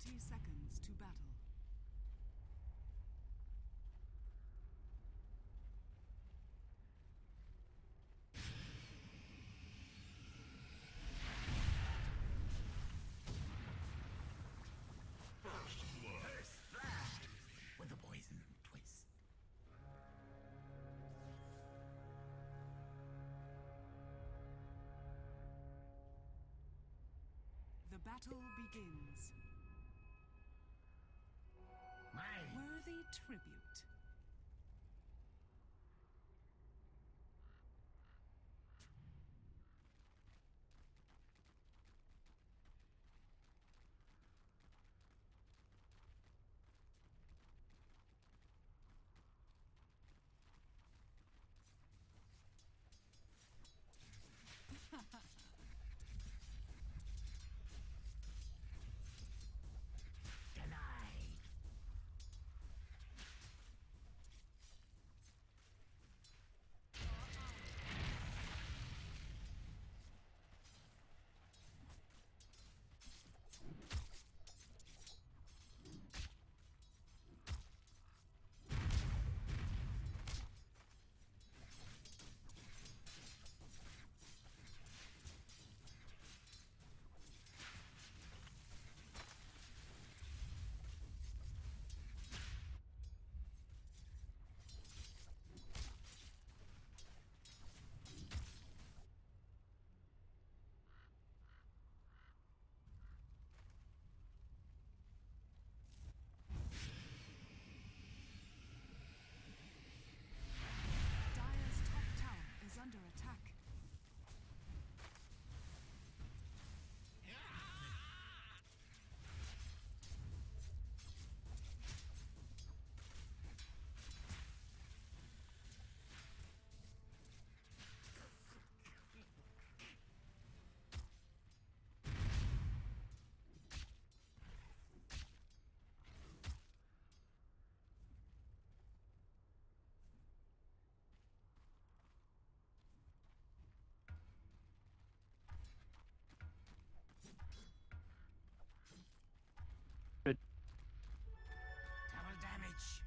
Speaker 1: 30 seconds to battle.
Speaker 4: With a poison twist.
Speaker 1: The battle begins.
Speaker 4: Mine.
Speaker 1: Worthy tribute.
Speaker 4: Denied.
Speaker 1: Dire's top tower is under attack.
Speaker 4: Double damage.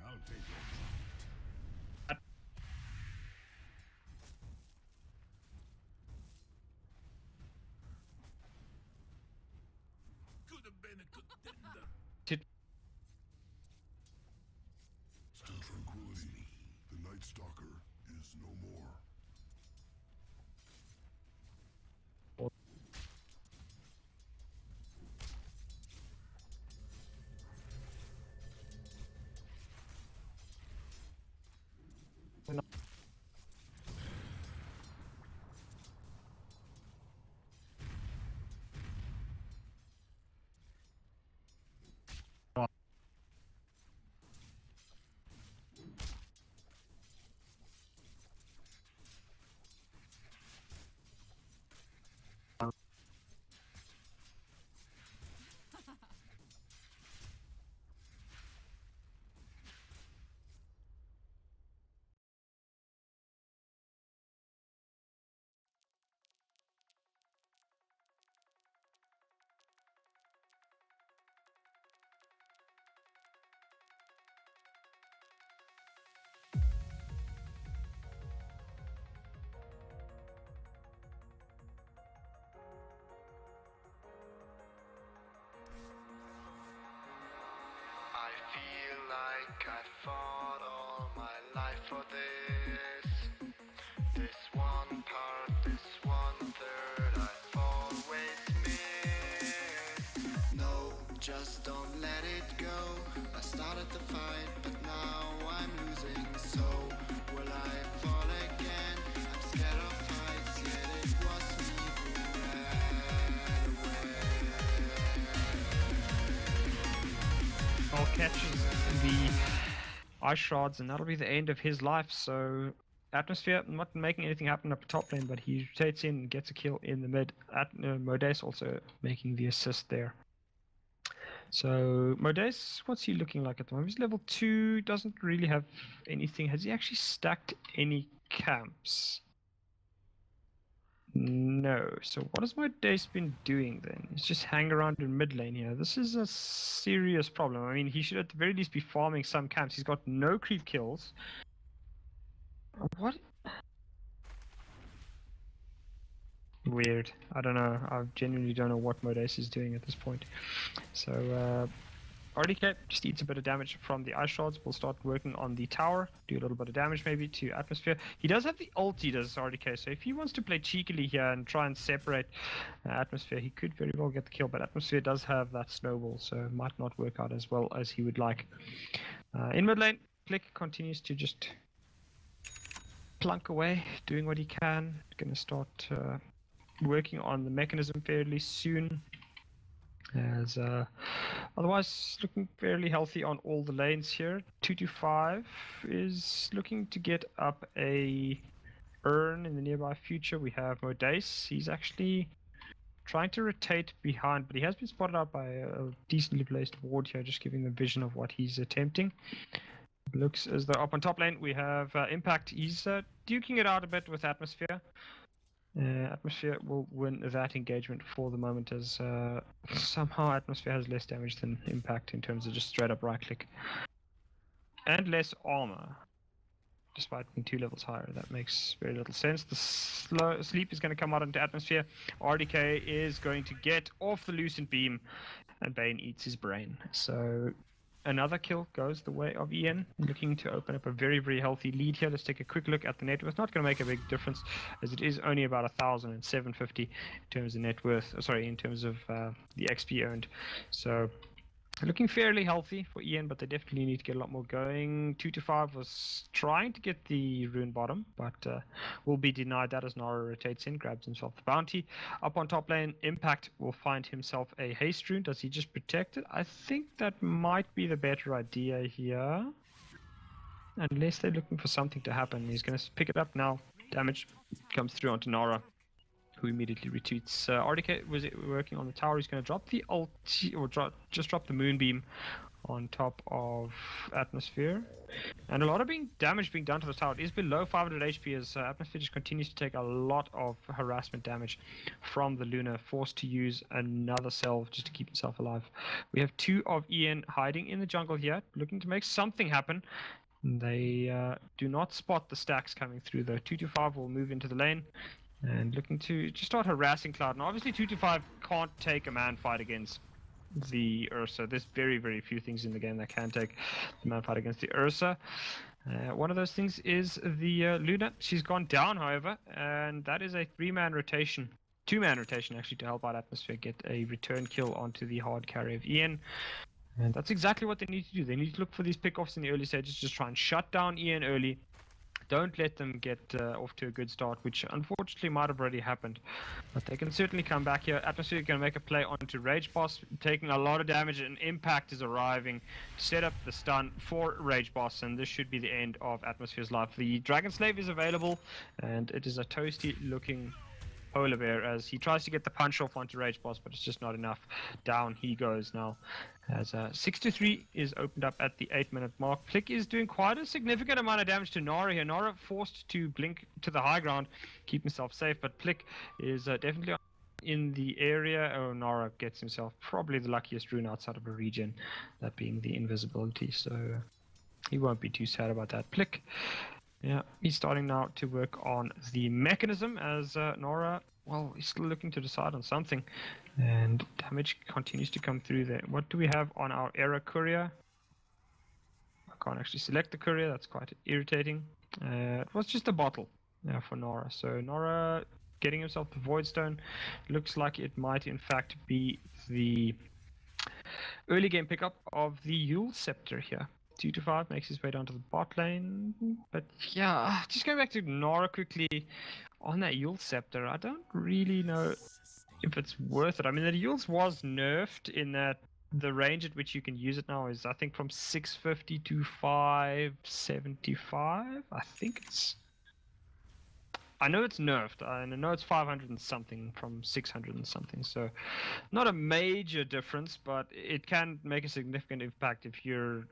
Speaker 5: I'll take your
Speaker 4: Could have been a contender.
Speaker 5: Still tranquility. The Night Stalker is no more.
Speaker 6: I feel like I fought all my life for this. This one part, this one third, I've always missed. No, just don't let it go. I started the fight, but now I'm losing. So will I fall again? I'm scared of heights, yet it was me who ran away.
Speaker 3: All catches the ice shards, and that'll be the end of his life. So Atmosphere not making anything happen up top lane, but he rotates in and gets a kill in the mid. Modace also making the assist there. So Modace, what's he looking like at the moment? He's level 2, doesn't really have anything. Has he actually stacked any camps? No. So what has Modace been doing then? He's just hanging around in mid lane here. This is a serious problem. I mean, he should at the very least be farming some camps. He's got no creep kills. What? Weird. I don't know. I genuinely don't know what Modace is doing at this point. So, RDK just eats a bit of damage from the Ice Shards. We'll start working on the tower, do a little bit of damage maybe to Atmosphere. He does have the ulti, does RDK, so if he wants to play cheekily here and try and separate Atmosphere, he could very well get the kill, but Atmosphere does have that snowball, so it might not work out as well as he would like. In mid lane, Plick continues to just plunk away, doing what he can. Gonna start working on the mechanism fairly soon. As otherwise looking fairly healthy on all the lanes here. 225 is looking to get up a urn in the nearby future. We have Modace. He's actually trying to rotate behind, but he has been spotted out by a decently placed ward here, just giving the vision of what he's attempting. Looks as though up on top lane we have Impact. He's duking it out a bit with Atmosphere. Atmosphere will win that engagement for the moment, as somehow Atmosphere has less damage than Impact in terms of just straight up right click. And less armor, despite being 2 levels higher. That makes very little sense. The sleep is going to come out into Atmosphere. RDK is going to get off the Lucent Beam, and Bane eats his brain. So another kill goes the way of Ian, looking to open up a very, very healthy lead here. Let's take a quick look at the net worth. Not going to make a big difference, as it is only about 1,750 in terms of net worth. Sorry, in terms of the XP earned. So looking fairly healthy for Ian, but they definitely need to get a lot more going. 225 was trying to get the rune bottom, but will be denied that as Nara rotates in, grabs himself the bounty. Up on top lane, Impact will find himself a haste rune. Does he just protect it? I think that might be the better idea here. Unless they're looking for something to happen. He's going to pick it up now. Damage comes through onto Nara, who immediately retreats. RDK was working on the tower. He's going to drop the ult, or just drop the moonbeam on top of Atmosphere. And a lot of damage being done to the tower. It is below 500 HP, as Atmosphere just continues to take a lot of harassment damage from the Luna, forced to use another cell just to keep himself alive. We have 2 of Ian hiding in the jungle here, looking to make something happen. They do not spot the stacks coming through though. 225 will move into the lane and looking to just start harassing Cloud. And obviously 225 can't take a man fight against the Ursa. There's very, very few things in the game that can take the man fight against the Ursa. One of those things is the Luna. She's gone down, however, and that is a 3-man rotation. 2-man rotation, actually, to help out Atmosphere get a return kill onto the hard carry of Ian. And that's exactly what they need to do. They need to look for these pickoffs in the early stages, just try and shut down Ian early. Don't let them get off to a good start, which unfortunately might have already happened. But they can certainly come back here. Atmosphere is going to make a play onto Rage Boss, taking a lot of damage, and Impact is arriving to set up the stun for Rage Boss, and this should be the end of Atmosphere's life. The Dragon Slave is available, and it is a toasty looking Polar Bear as he tries to get the punch off onto Rage Boss, but it's just not enough. Down he goes now, as 6-3 is opened up at the 8-minute mark. Plick is doing quite a significant amount of damage to Nara here. Nara forced to blink to the high ground, keep himself safe, but Plick is definitely in the area. Oh, Nara gets himself probably the luckiest rune outside of a regen, that being the invisibility, so he won't be too sad about that. Plick, yeah, he's starting now to work on the mechanism, as Nora, well, he's still looking to decide on something. And damage continues to come through there. What do we have on our Era Courier? I can't actually select the Courier, that's quite irritating. It was just a bottle for Nora. So Nora getting himself the Void Stone. Looks like it might in fact be the early game pickup of the Eul Scepter here. 2-5 makes his way down to the bot lane. But yeah, just going back to Nora quickly on that Eul Scepter, I don't really know if it's worth it. I mean, the Eul's was nerfed in that the range at which you can use it now is, I think, from 650 to 575. I think it's... I know it's nerfed, and I know it's 500 and something from 600 and something, so not a major difference, but it can make a significant impact if you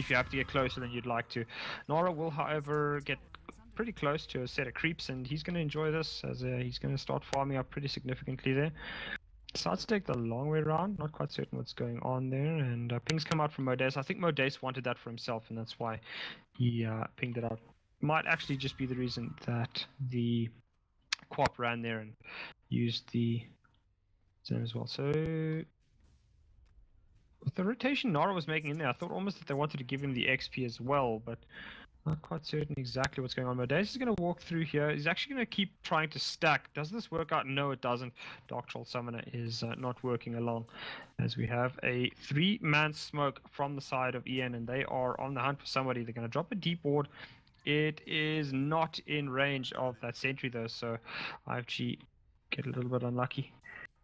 Speaker 3: have to get closer than you'd like to. Nora will, however, get pretty close to a set of creeps, and he's going to enjoy this as he's going to start farming up pretty significantly there. Decides to take the long way around, not quite certain what's going on there, and pings come out from Modace. I think Modace wanted that for himself, and that's why he pinged it out. Might actually just be the reason that the Quap ran there and used the zone as well. So with the rotation Nara was making in there, I thought almost that they wanted to give him the XP as well, but not quite certain exactly what's going on. Modace is going to walk through here. He's actually going to keep trying to stack. Does this work out? No, it doesn't. Dark Troll Summoner is not working along, as we have a 3-man smoke from the side of Ian, and they are on the hunt for somebody. They're going to drop a deep ward. It is not in range of that sentry though, so IFG get a little bit unlucky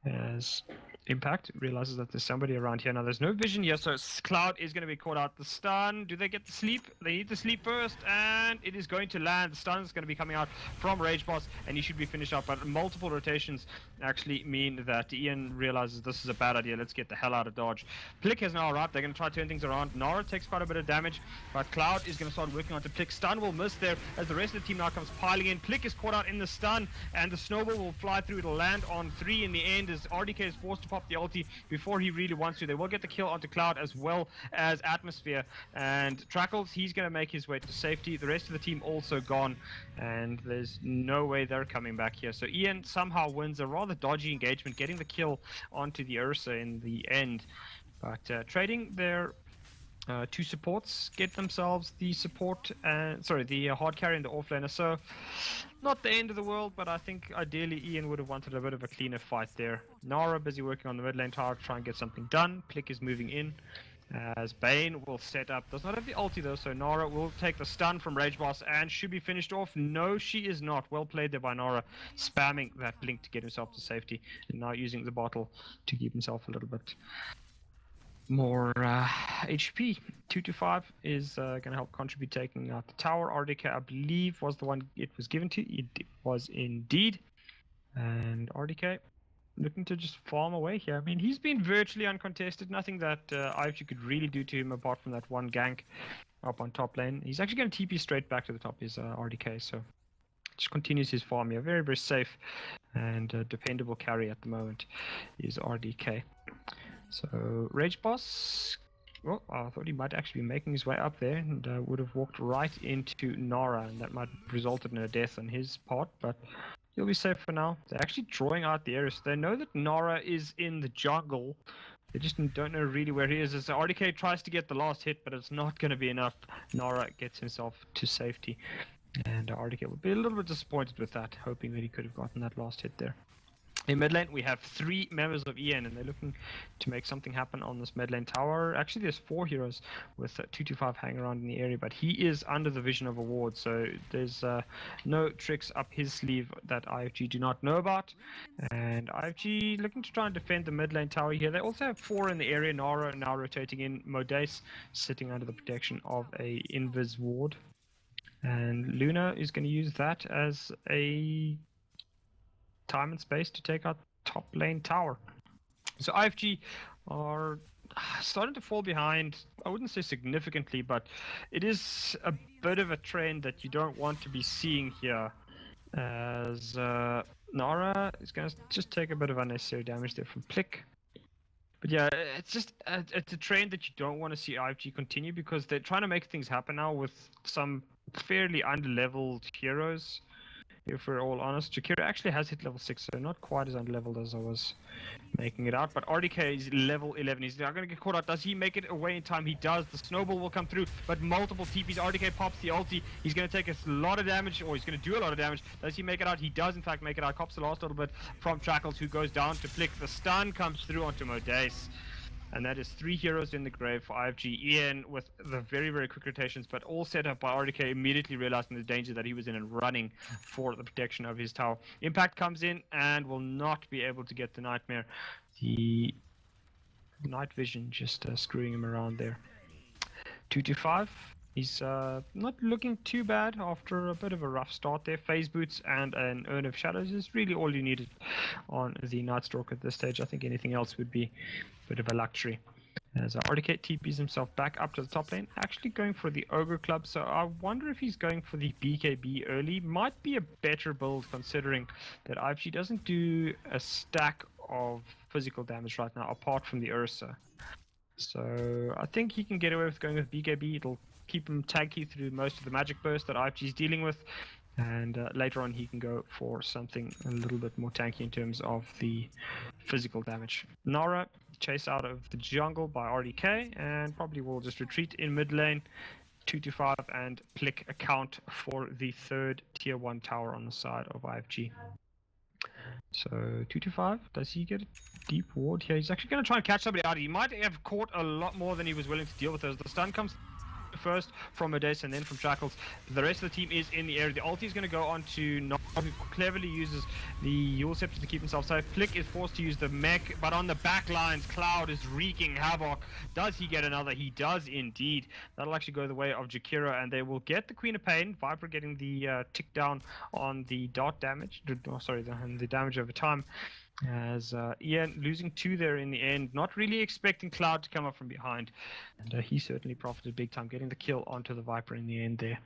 Speaker 3: as Impact realizes that there's somebody around here. Now there's no vision here, so Cloud is going to be caught out. The stun, do they get the sleep? They need the sleep first, and it is going to land. The stun is going to be coming out from Rage Boss, and he should be finished up. But multiple rotations actually mean that Ian realizes this is a bad idea. Let's get the hell out of Dodge. Plick has now arrived. They're going to try to turn things around. Nara takes quite a bit of damage, but Cloud is going to start working on to Plick. Stun will miss there as the rest of the team now comes piling in. Plick is caught out in the stun, and the snowball will fly through. It'll land on 3 in the end as RDK is forced to pop the ulti before he really wants to. They will get the kill onto Cloud as well as Atmosphere, and Trackles, he's going to make his way to safety. The rest of the team also gone, and there's no way they're coming back here. So Ian somehow wins a rather dodgy engagement, getting the kill onto the Ursa in the end. But trading their 2 supports, get themselves the support, the hard carry and the offlaner. So not the end of the world, but I think ideally Ian would have wanted a bit of a cleaner fight there. Nara busy working on the mid lane tower to try and get something done. Plick is moving in as Bane will set up. Does not have the ulti though, so Nara will take the stun from Rage Boss and should be finished off. No, she is not. Well played there by Nara, spamming that blink to get himself to safety, and now using the bottle to keep himself a little bit more HP. 225 is going to help contribute taking out the tower. RDK, I believe, was the one it was given to. It was indeed. And RDK looking to just farm away here. I mean, he's been virtually uncontested. Nothing that IFG could really do to him apart from that one gank up on top lane. He's actually going to TP straight back to the top, is RDK, so just continues his farm here. Very, very safe and dependable carry at the moment is RDK. So Rage Boss, well, I thought he might actually be making his way up there and would have walked right into Nara, and that might have resulted in a death on his part, but he'll be safe for now. They're actually drawing out the areas. They know that Nara is in the jungle. They just don't know really where he is. As RDK tries to get the last hit, but it's not going to be enough. Nara gets himself to safety, and RDK will be a little bit disappointed with that, hoping that he could have gotten that last hit there. In mid lane, we have 3 members of EN, and they're looking to make something happen on this mid lane tower. Actually, there's 4 heroes with 225 hanging around in the area, but he is under the vision of a ward, so there's no tricks up his sleeve that IFG do not know about. And IFG looking to try and defend the mid lane tower here. They also have 4 in the area. Nara now rotating in. Modace sitting under the protection of a invis ward. And Luna is going to use that as a time and space to take out top lane tower. So IFG are starting to fall behind. I wouldn't say significantly, but it is a bit of a trend that you don't want to be seeing here, as Nara is going to just take a bit of unnecessary damage there from Plick. But yeah, it's just it's a trend that you don't want to see IFG continue, because they're trying to make things happen now with some fairly underleveled heroes. If we're all honest, Jakiro actually has hit level 6, so not quite as underleveled as I was making it out. But RDK is level 11. He's now going to get caught out. Does he make it away in time? He does. The snowball will come through, but multiple TPs. RDK pops the ulti. He's going to take a lot of damage, or he's going to do a lot of damage. Does he make it out? He does, in fact, make it out. Cops the last little bit from Trackles, who goes down to Plick. The stun comes through onto Modace. And that is 3 heroes in the grave for IFG. Ian with the very, very quick rotations, but all set up by RDK, immediately realizing the danger that he was in and running for the protection of his tower. Impact comes in and will not be able to get the Nightmare. The night vision just screwing him around there. 225. He's not looking too bad after a bit of a rough start there. Phase Boots and an Urn of Shadows is really all you needed on the Night Stalker at this stage. I think anything else would be a bit of a luxury. As RDK TPs himself back up to the top lane, actually going for the Ogre Club, so I wonder if he's going for the BKB early. Might be a better build considering that IFG doesn't do a stack of physical damage right now apart from the Ursa. So I think he can get away with going with BKB. It'll keep him tanky through most of the magic burst that IFG is dealing with, and later on he can go for something a little bit more tanky in terms of the physical damage. Nara chase out of the jungle by RDK and probably will just retreat in mid lane, 2-5, and Plick account for the third tier 1 tower on the side of IFG. So 2-5, does he get a deep ward here? He's actually going to try and catch somebody out. He might have caught a lot more than he was willing to deal with as the stun comes first from Modeste and then from Shackles. The rest of the team is in the area. The ulti is going to go on to Nara, who cleverly uses the Eul Scepter to keep himself safe. Plick is forced to use the mech, but on the back lines, Cloud is wreaking havoc. Does he get another? He does indeed. That'll actually go the way of Jakiro, and they will get the Queen of Pain. Viper getting the tick down on the dot damage. Oh, sorry, the damage over time. As Ian losing 2 there in the end, not really expecting Cloud to come up from behind, and he certainly profited big time, getting the kill onto the Viper in the end there.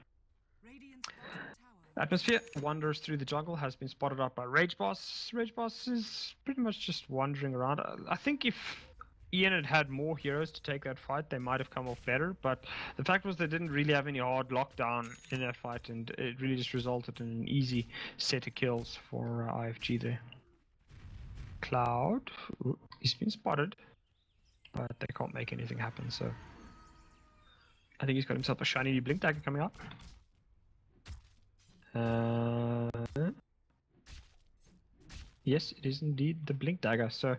Speaker 1: Radiant's bottom tower.
Speaker 3: Atmosphere wanders through the jungle, has been spotted out by Rage Boss. Rage Boss is pretty much just wandering around. I think if Ian had had more heroes to take that fight, they might have come off better, but the fact was they didn't really have any hard lockdown in that fight, and it really just resulted in an easy set of kills for IFG there. Cloud, he's been spotted, but they can't make anything happen, so I think he's got himself a shiny new Blink Dagger coming up. Yes, it is indeed the Blink Dagger. So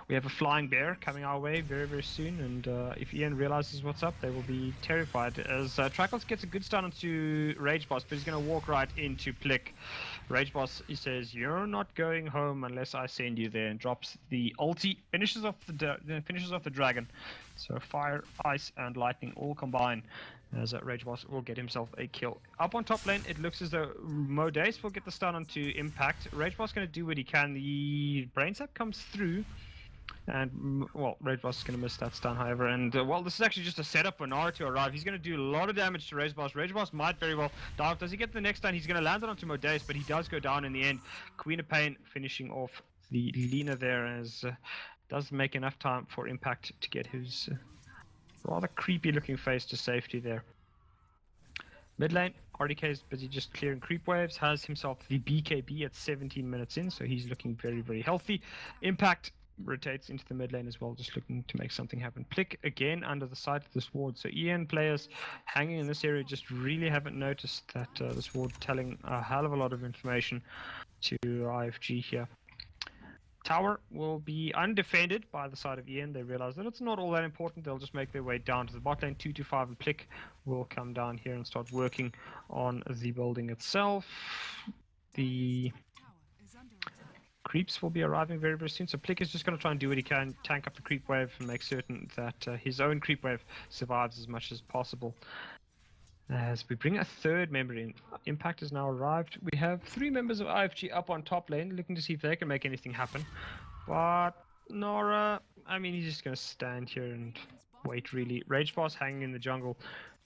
Speaker 3: we have a Flying Bear coming our way very, very soon, and if Ian realizes what's up, they will be terrified. As Trackles gets a good start onto Rage Boss, but he's going to walk right into Plick. Rage Boss, he says, "You're not going home unless I send you there," and drops the ulti, finishes off the dragon. So fire, ice, and lightning all combine, as Rage Boss will get himself a kill. Up on top lane, it looks as though Modeste will get the stun onto Impact. Rage Boss going to do what he can. The Brain Sap comes through, and well, Rage Boss is going to miss that stun, however. And well, this is actually just a setup for Nara to arrive. He's going to do a lot of damage to Rage Boss. Rage Boss might very well die. Does he get the next stun? He's going to land it onto Modeste, but he does go down in the end. Queen of Pain finishing off the Lina there, as does make enough time for Impact to get his rather creepy looking face to safety there. Mid lane, RDK is busy just clearing creep waves, has himself the BKB at 17 minutes in, so he's looking very, very healthy. Impact rotates into the mid lane as well, just looking to make something happen. Plick again under the side of this ward, so Ian players hanging in this area just really haven't noticed that this ward telling a hell of a lot of information to IFG here. Tower will be undefended by the side of Ian. They realize that it's not all that important. They'll just make their way down to the bot lane. 2-5, and Plick will come down here and start working on the building itself. The
Speaker 1: Tower is under attack.
Speaker 3: creeps will be arriving very, very soon. So Plick is just going to try and do what he can, tank up the creep wave and make certain that his own creep wave survives as much as possible. As we bring a third member in, Impact has now arrived. We have 3 members of IFG up on top lane, looking to see if they can make anything happen. But Nara, I mean, he's just going to stand here and wait, really. Rage Boss hanging in the jungle,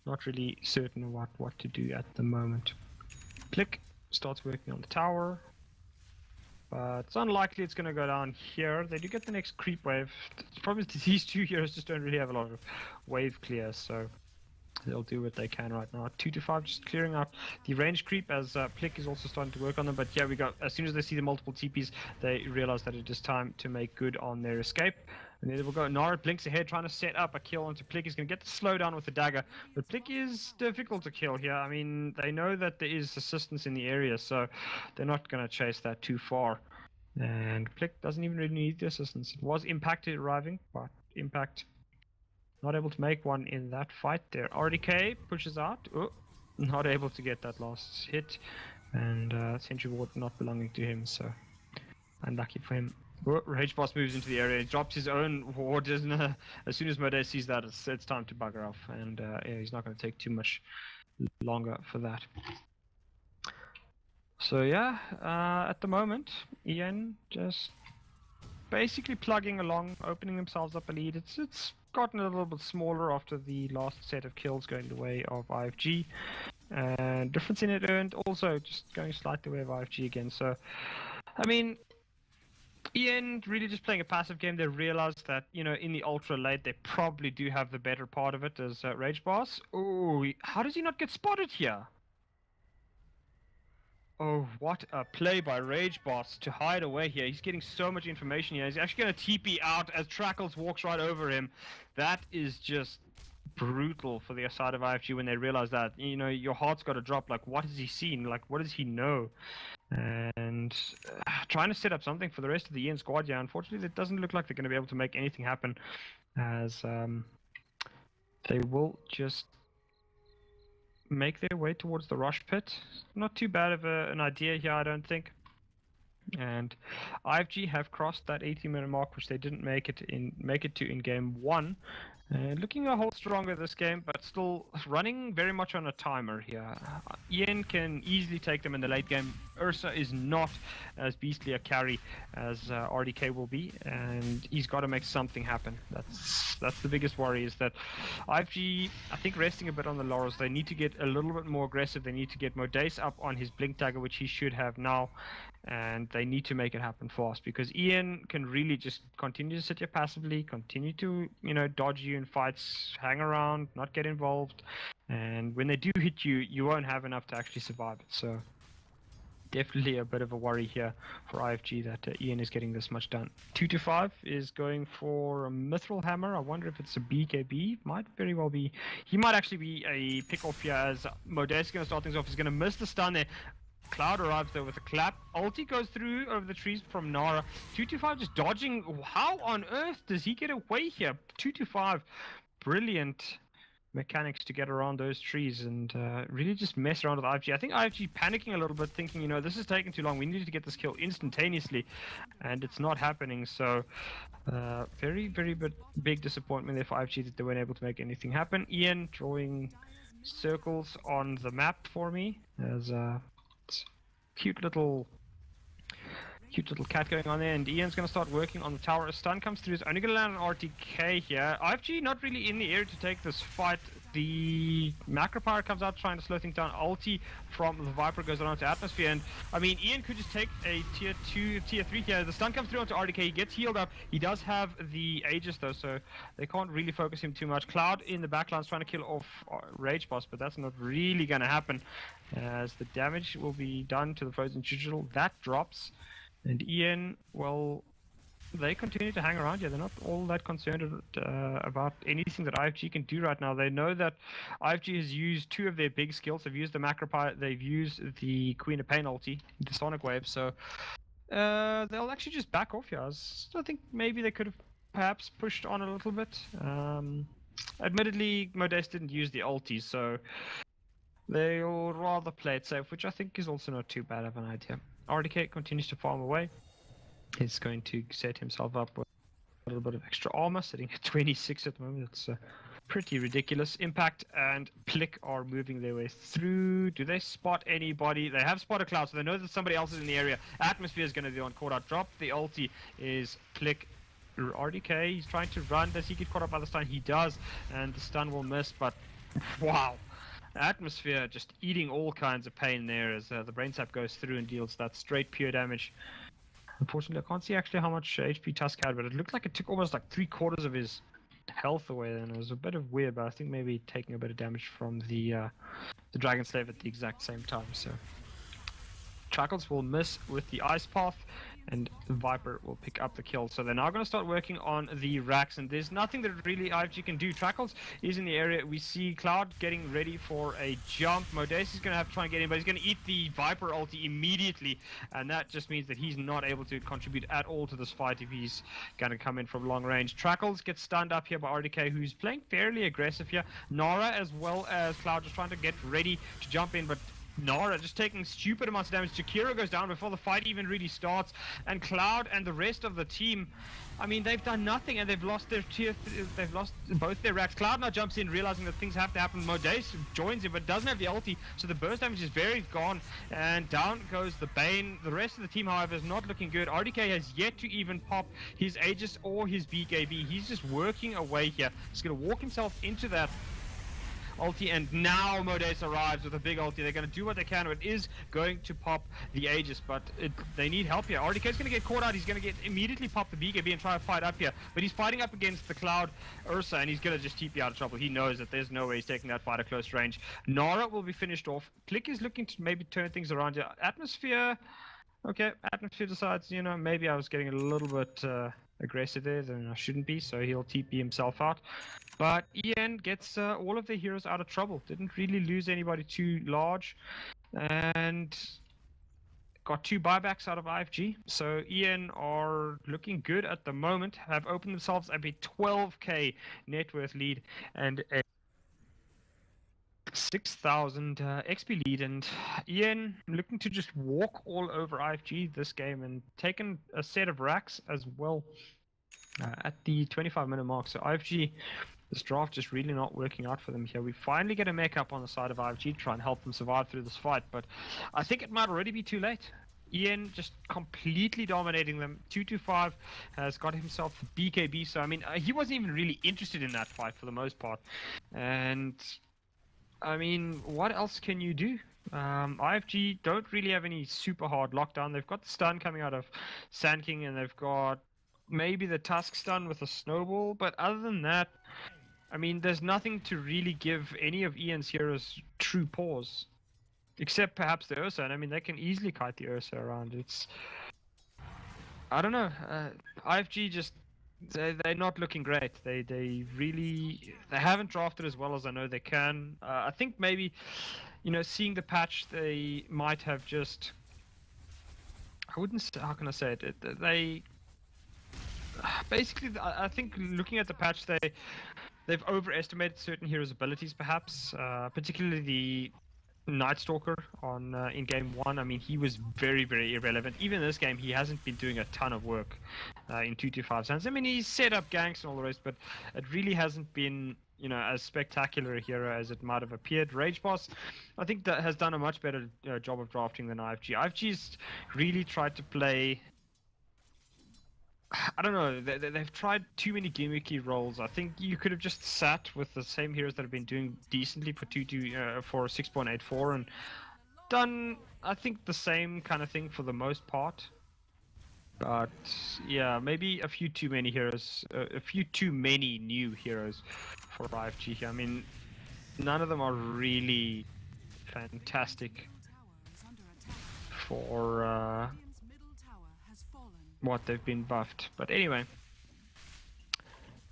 Speaker 3: not really certain what to do at the moment. Plick starts working on the tower, but it's unlikely it's going to go down here. They do get the next creep wave. The problem is these 2 heroes just don't really have a lot of wave clear, so they'll do what they can right now. 2-5, just clearing out the range creep, as Plick is also starting to work on them. But yeah, we got, as soon as they see the multiple TPs, they realize that it is time to make good on their escape. And there we'll go. Nara blinks ahead, trying to set up a kill onto Plick. He's going to get the slowdown with the dagger, but Plick is difficult to kill here. I mean, they know that there is assistance in the area, so they're not going to chase that too far. And Plick doesn't even really need the assistance. It was Impact arriving, but Impact not able to make one in that fight there. RDK pushes out. Oh, not able to get that last hit. And Sentry Ward not belonging to him, so unlucky for him. Oh, Rage Boss moves into the area. He drops his own ward, doesn't he? As soon as Modeste sees that, it's time to bugger off. And yeah, he's not going to take too much longer for that. So yeah, at the moment, Ian just basically plugging along, opening themselves up a lead. It's gotten a little bit smaller after the last set of kills going the way of IFG. And difference in it earned also just going slightly the way of IFG again. So, I mean, Ian really just playing a passive game. They realized that, you know, in the ultra late, they probably do have the better part of it as Rage Boss. Oh, how does he not get spotted here? Oh, what a play by Rage Boss to hide away here. He's getting so much information here. He's actually going to TP out as Trackles walks right over him. That is just brutal for the side of IFG when they realize that. You know, your heart's got to drop. Like, what has he seen? Like, what does he know? And trying to set up something for the rest of the Ian squad. Yeah, unfortunately, it doesn't look like they're going to be able to make anything happen, as they will just make their way towards the rush pit. Not too bad of an idea here, I don't think. And IFG have crossed that 80-minute mark, which they didn't make it to in game one. Looking a whole stronger this game, but still running very much on a timer here. Ian can easily take them in the late game. Ursa is not as beastly a carry as RDK will be, and he's got to make something happen. That's the biggest worry, is that IFG, I think, resting a bit on the laurels. They need to get a little bit more aggressive. They need to get Modace up on his Blink Dagger, which he should have now. And they need to make it happen fast, because Ian can really just continue to sit here passively, continue to, you know, dodge you in fights, hang around, not get involved, and when they do hit you, you won't have enough to actually survive it. So definitely a bit of a worry here for IFG that Ian is getting this much done. 2-5 is going for a Mithril Hammer. I wonder if it's a BKB. Might very well be. He might actually be a pick-off here, as Modace is going to start things off. He's going to miss the stun there. Cloud arrives there with a clap. Ulti goes through over the trees from Nara. 2-5 just dodging. How on earth does he get away here? 2-5, brilliant mechanics to get around those trees and really just mess around with IFG. I think IFG panicking a little bit, thinking, you know, this is taking too long. We need to get this kill instantaneously, and it's not happening. So very, very big disappointment there for IFG that they weren't able to make anything happen. Ian drawing circles on the map for me as cute little cat going on there, and Ian's going to start working on the tower. A stun comes through. He's only going to land on RTK here. IFG not really in the area to take this fight. The Macro Power comes out trying to slow things down. Ulti from the Viper goes on to Atmosphere, and I mean, Ian could just take a tier 2, tier 3 here. The stun comes through onto RDK. He gets healed up. He does have the Aegis though, so they can't really focus him too much. Cloud in the backline trying to kill off Rage Boss, but that's not really going to happen, as the damage will be done to the Frozen Digital. That drops. And Ian, well, they continue to hang around here. They're not all that concerned about anything that IFG can do right now. They know that IFG has used two of their big skills. They've used the Macropie, they've used the Queen of Pain ulti, the Sonic Wave. So they'll actually just back off here. I think maybe they could have perhaps pushed on a little bit. Admittedly, Modace didn't use the ulti, so they'll rather play it safe, which I think is also not too bad of an idea. RDK continues to farm away. He's going to set himself up with a little bit of extra armor, sitting at 26 at the moment. It's pretty ridiculous. Impact and Plick are moving their way through. Do they spot anybody? They have spotted Cloud, so they know that somebody else is in the area. Atmosphere is going to be on caught out. Drop the ulti is Plick. RDK, he's trying to run. Does he get caught up by the stun? He does, and the stun will miss, but wow. Atmosphere just eating all kinds of pain there as the Brain Sap goes through and deals that straight pure damage. Unfortunately, I can't see actually how much HP Tusk had, but it looked like it took almost like 3/4 of his health away, and it was a bit of weird, but I think maybe taking a bit of damage from the Dragon Slave at the exact same time. So Trackles will miss with the Ice Path, and the Viper will pick up the kill. So they're now going to start working on the racks, and there's nothing that really IFG can do. Trackles is in the area. We see Cloud getting ready for a jump. Modace is going to have to try and get in, but he's going to eat the Viper ulti immediately, and that just means that he's not able to contribute at all to this fight if he's going to come in from long range. Trackles gets stunned up here by RDK, who's playing fairly aggressive here. Nara as well as Cloud just trying to get ready to jump in, but Nara just taking stupid amounts of damage. Jakiro goes down before the fight even really starts, and Cloud and the rest of the team, I mean, they've done nothing, and they've lost their they've lost both their racks. Cloud now jumps in, realizing that things have to happen. Modace joins him, but doesn't have the ulti, so the burst damage is very gone, and down goes the Bane. The rest of the team, however, is not looking good. RDK has yet to even pop his Aegis or his BKB. He's just working away here. He's going to walk himself into that ulti, and now Modace arrives with a big ulti. They're going to do what they can. It is going to pop the Aegis, but they need help here. RDK is going to get caught out. He's going to get immediately pop the BKB and try to fight up here, but he's fighting up against the Cloud Ursa, and he's going to just TP out of trouble. He knows that there's no way he's taking that fight at close range. Nara will be finished off. Click is looking to maybe turn things around here. Atmosphere, okay, Atmosphere decides, you know, maybe I was getting a little bit aggressive there than I shouldn't be, so he'll TP himself out. But Ian gets all of the heroes out of trouble. Didn't really lose anybody too large, and got 2 buybacks out of IFG. So Ian are looking good at the moment. Have opened themselves up a 12k net worth lead and a 6,000 XP lead, and Ian looking to just walk all over IFG this game, and taken a set of racks as well at the 25-minute mark. So IFG, this draft just really not working out for them here. We finally get a mech up on the side of IFG to try and help them survive through this fight, but I think it might already be too late. Ian just completely dominating them. 225 has got himself the BKB, so I mean, he wasn't even really interested in that fight for the most part. And I mean, what else can you do? IFG don't really have any super hard lockdown. They've got the stun coming out of Sand King, and they've got maybe the Tusk stun with a snowball, but other than that, I mean, there's nothing to really give any of Ian's heroes true pause, except perhaps the Ursa, and I mean, they can easily kite the Ursa around. It's, I don't know, IFG just, they're not looking great. They haven't drafted as well as I know they can. I think maybe, you know, seeing the patch, they might have just, I wouldn't, how can I say it, they basically, I think looking at the patch, they've overestimated certain heroes' abilities, perhaps, particularly the Night Stalker on in game 1. I mean, he was very, very irrelevant. Even in this game, he hasn't been doing a ton of work in 225 sense. I mean, he's set up ganks and all the rest, but it really hasn't been, you know, as spectacular a hero as it might have appeared. Rage Boss, I think, that has done a much better job of drafting than IFG. IFG's really tried to play, I don't know, they've tried too many gimmicky roles. I think you could have just sat with the same heroes that have been doing decently for 6.84 and done, I think, the same kind of thing for the most part. But yeah, maybe a few too many heroes, a few too many new heroes for IFG here. I mean, none of them are really fantastic for what they've been buffed. But anyway,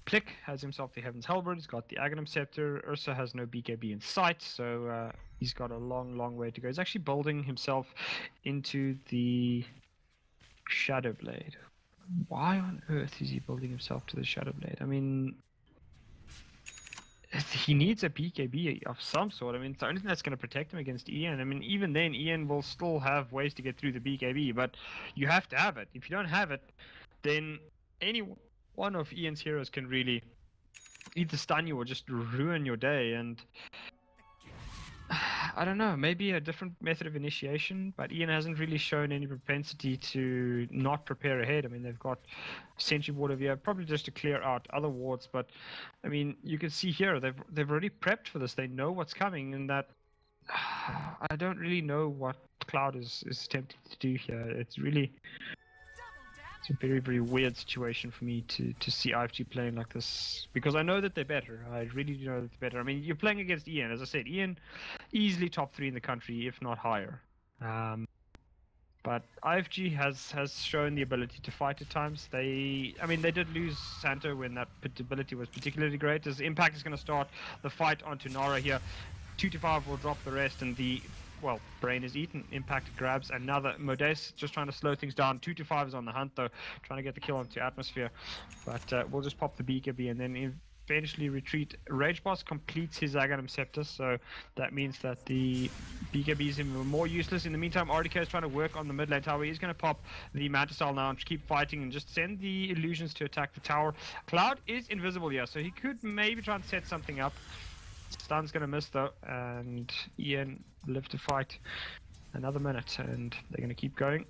Speaker 3: Plick has himself the Heaven's Halberd. He's got the Aghanim Scepter. Ursa has no BKB in sight, so he's got a long way to go. He's actually building himself into the Shadow Blade. Why on earth is he building himself to the Shadow Blade? I mean, he needs a BKB of some sort. I mean, it's the only thing that's going to protect him against Ian. I mean, even then, Ian will still have ways to get through the BKB, but you have to have it. If you don't have it, then any one of Ian's heroes can really either stun you or just ruin your day. And I don't know, maybe a different method of initiation, but Ian hasn't really shown any propensity to not prepare ahead. I mean, they've got Sentry Ward over here, probably just to clear out other wards, but I mean, you can see here, they've already prepped for this. They know what's coming, and that I don't really know what Cloud is attempting to do here. It's really, it's a very, very weird situation for me to see IFG playing like this, because I know that they're better. I really do know that they're better. I mean, you're playing against Ian. As I said, Ian easily top 3 in the country, if not higher. But IFG has shown the ability to fight at times. I mean, they did lose Santo when that ability was particularly great. As Impact is going to start the fight onto Nara here. 225 will drop the rest, and well, Brain is eaten. Impact grabs another. Modace just trying to slow things down. 225 is on the hunt though, trying to get the kill onto Atmosphere. But we'll just pop the BKB, and then eventually retreat. Rage Boss completes his Aghanim Scepter, so that means that the BKBs are more useless. In the meantime, RDK is trying to work on the mid lane tower. He's going to pop the Manta Style now and keep fighting and just send the illusions to attack the tower. Cloud is invisible here, so he could maybe try and set something up. Stun's going to miss though, and Ian live to fight another minute, and they're going to keep going.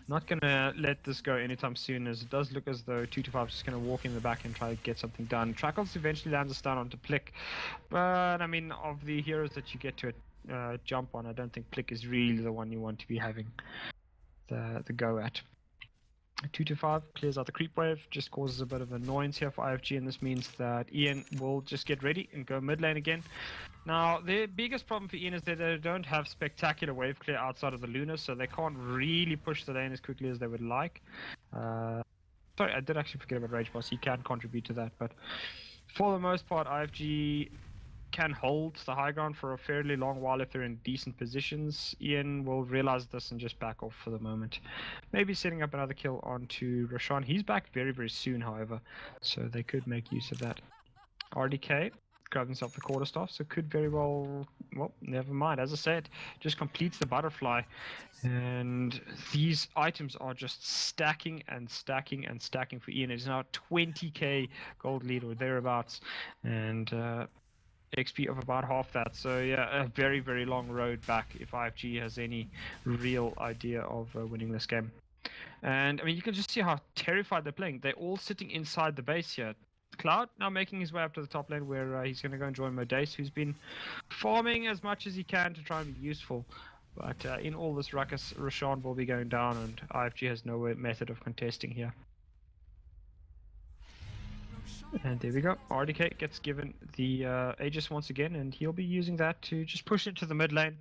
Speaker 3: Not going to let this go anytime soon, as it does look as though 225 is just going to walk in the back and try to get something done. Trackles eventually lands a stun onto Plick, but I mean, of the heroes that you get to jump on, I don't think Plick is really the one you want to be having the go at. 225 clears out the creep wave, just causes a bit of annoyance here for IFG, and this means that Ian will just get ready and go mid lane again. Now, the biggest problem for Ian is that they don't have spectacular wave clear outside of the Luna, so they can't really push the lane as quickly as they would like. Sorry, I did actually forget about Rage Boss. He can contribute to that, but for the most part, IFG can hold the high ground for a fairly long while if they're in decent positions. Ian will realize this and just back off for the moment. Maybe setting up another kill onto Roshan. He's back very, very soon, however, so they could make use of that. RDK grabs himself the quarterstaff, so could very well never mind. As I said, just completes the butterfly, and these items are just stacking and stacking and stacking for Ian. It's now 20k gold lead or thereabouts, and XP of about half that, so yeah, a very, very long road back if IFG has any real idea of winning this game. And I mean, you can just see how terrified they're playing. They're all sitting inside the base here. Cloud now making his way up to the top lane, where he's going to go and join Modace, who's been farming as much as he can to try and be useful. But in all this ruckus, Roshan will be going down, and IFG has no method of contesting here. And there we go. RDK gets given the Aegis once again, and he'll be using that to just push it to the mid lane.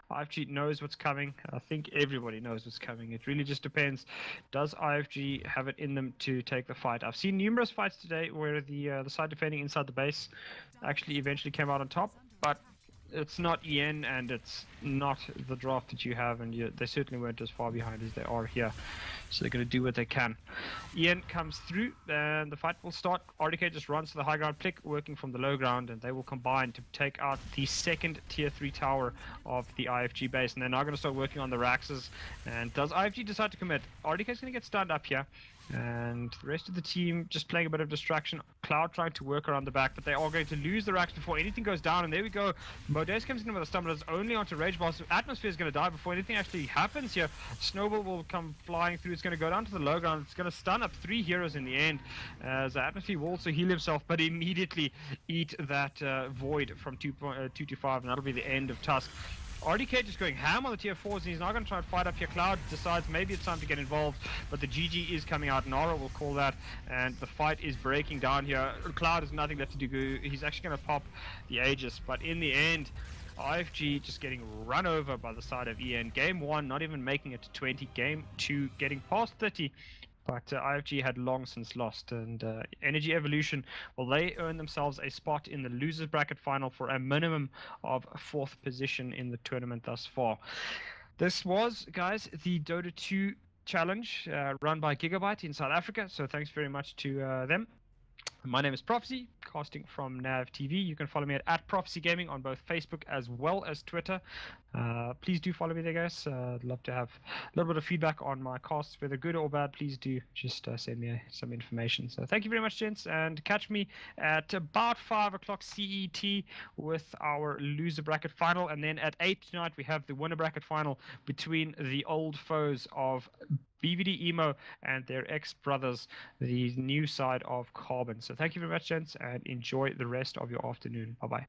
Speaker 3: IFG knows what's coming. I think everybody knows what's coming. It really just depends. Does IFG have it in them to take the fight? I've seen numerous fights today where the side defending inside the base actually eventually came out on top, but it's not EN, and it's not the draft that you have, and they certainly weren't as far behind as they are here. So they're going to do what they can. EN comes through, and the fight will start. RDK just runs to the high ground, Plick working from the low ground, and they will combine to take out the second tier 3 tower of the IFG base. And they're now going to start working on the Raxes. And does IFG decide to commit? RDK is going to get stunned up here, and the rest of the team just playing a bit of distraction. Cloud trying to work around the back, but they are going to lose the Rax before anything goes down. And there we go. Modace comes in with a stun, but it's only onto Rage Boss. Atmosphere is going to die before anything actually happens here. Snowball will come flying through. It's going to go down to the low ground. It's going to stun up 3 heroes in the end, as Atmosphere will also heal himself, but immediately eat that void from 225, and that'll be the end of Tusk. RDK just going ham on the tier 4s, and he's now going to try and fight up here. Cloud decides maybe it's time to get involved, but the GG is coming out. Nara will call that, and the fight is breaking down here. Cloud has nothing left to do. He's actually going to pop the Aegis, but in the end, IFG just getting run over by the side of EN. Game 1 not even making it to 20. Game 2 getting past 30. But IFG had long since lost, and Energy Evolution, well, they earned themselves a spot in the losers bracket final for a minimum of 4th position in the tournament thus far. This was, guys, the Dota 2 challenge run by Gigabyte in South Africa, so thanks very much to them. My name is Prophecy, casting from Nav TV. You can follow me at Prophecy Gaming on both Facebook as well as Twitter. Please do follow me there, guys. I'd love to have a little bit of feedback on my casts, whether good or bad. Please do just send me some information. So thank you very much, gents, and catch me at about 5 o'clock CET with our loser bracket final, and then at 8 tonight we have the winner bracket final between the old foes of BVD Emo and their ex-brothers, the new side of Carbon. So thank you very much, gents, and enjoy the rest of your afternoon. Bye-bye.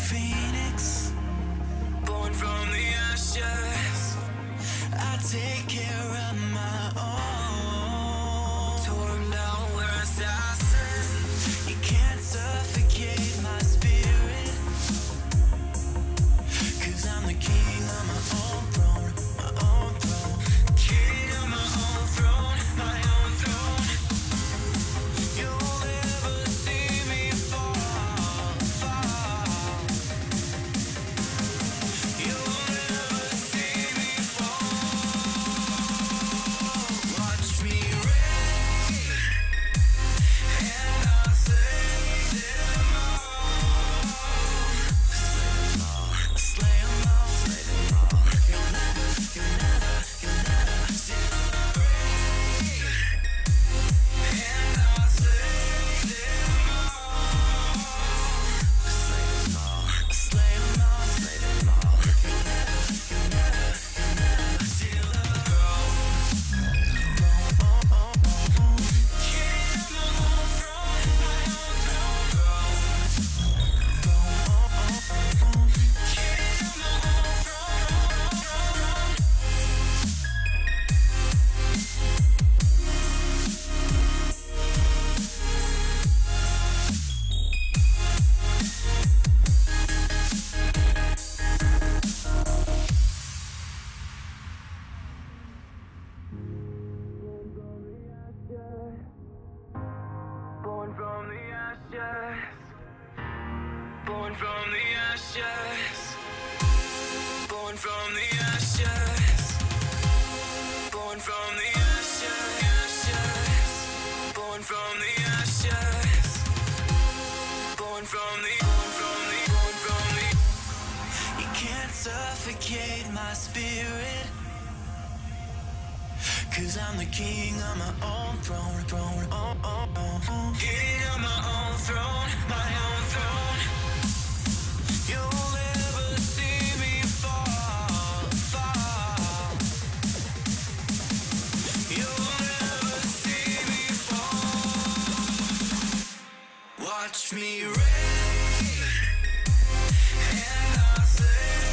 Speaker 6: phoenix, born from the ashes. I take care of my own. Torn down where assassin, you can't suffocate my spirit. 'Cause I'm the king on my own throne, my own throne. King on my own throne, my own throne. You'll never see me fall, fall. You'll never see me fall. Watch me reign, and I'll slay them all. Slay them all, slay them all. You'll never see the reign, and I'll slay them all. Slay them all, slay them all, slay them all. You'll never see the throne. King of my own throne, my own throne. King of my own throne. Born from the ashes, born from the ashes, born from the ashes, born from the ashes, born from the ashes, born from the. You can't suffocate my spirit. 'Cause I'm the king on my own throne, throne, oh, oh, oh. King on my own throne, my own throne. You'll never see me fall, fall. You'll never see me fall. Watch me reign, and I'll say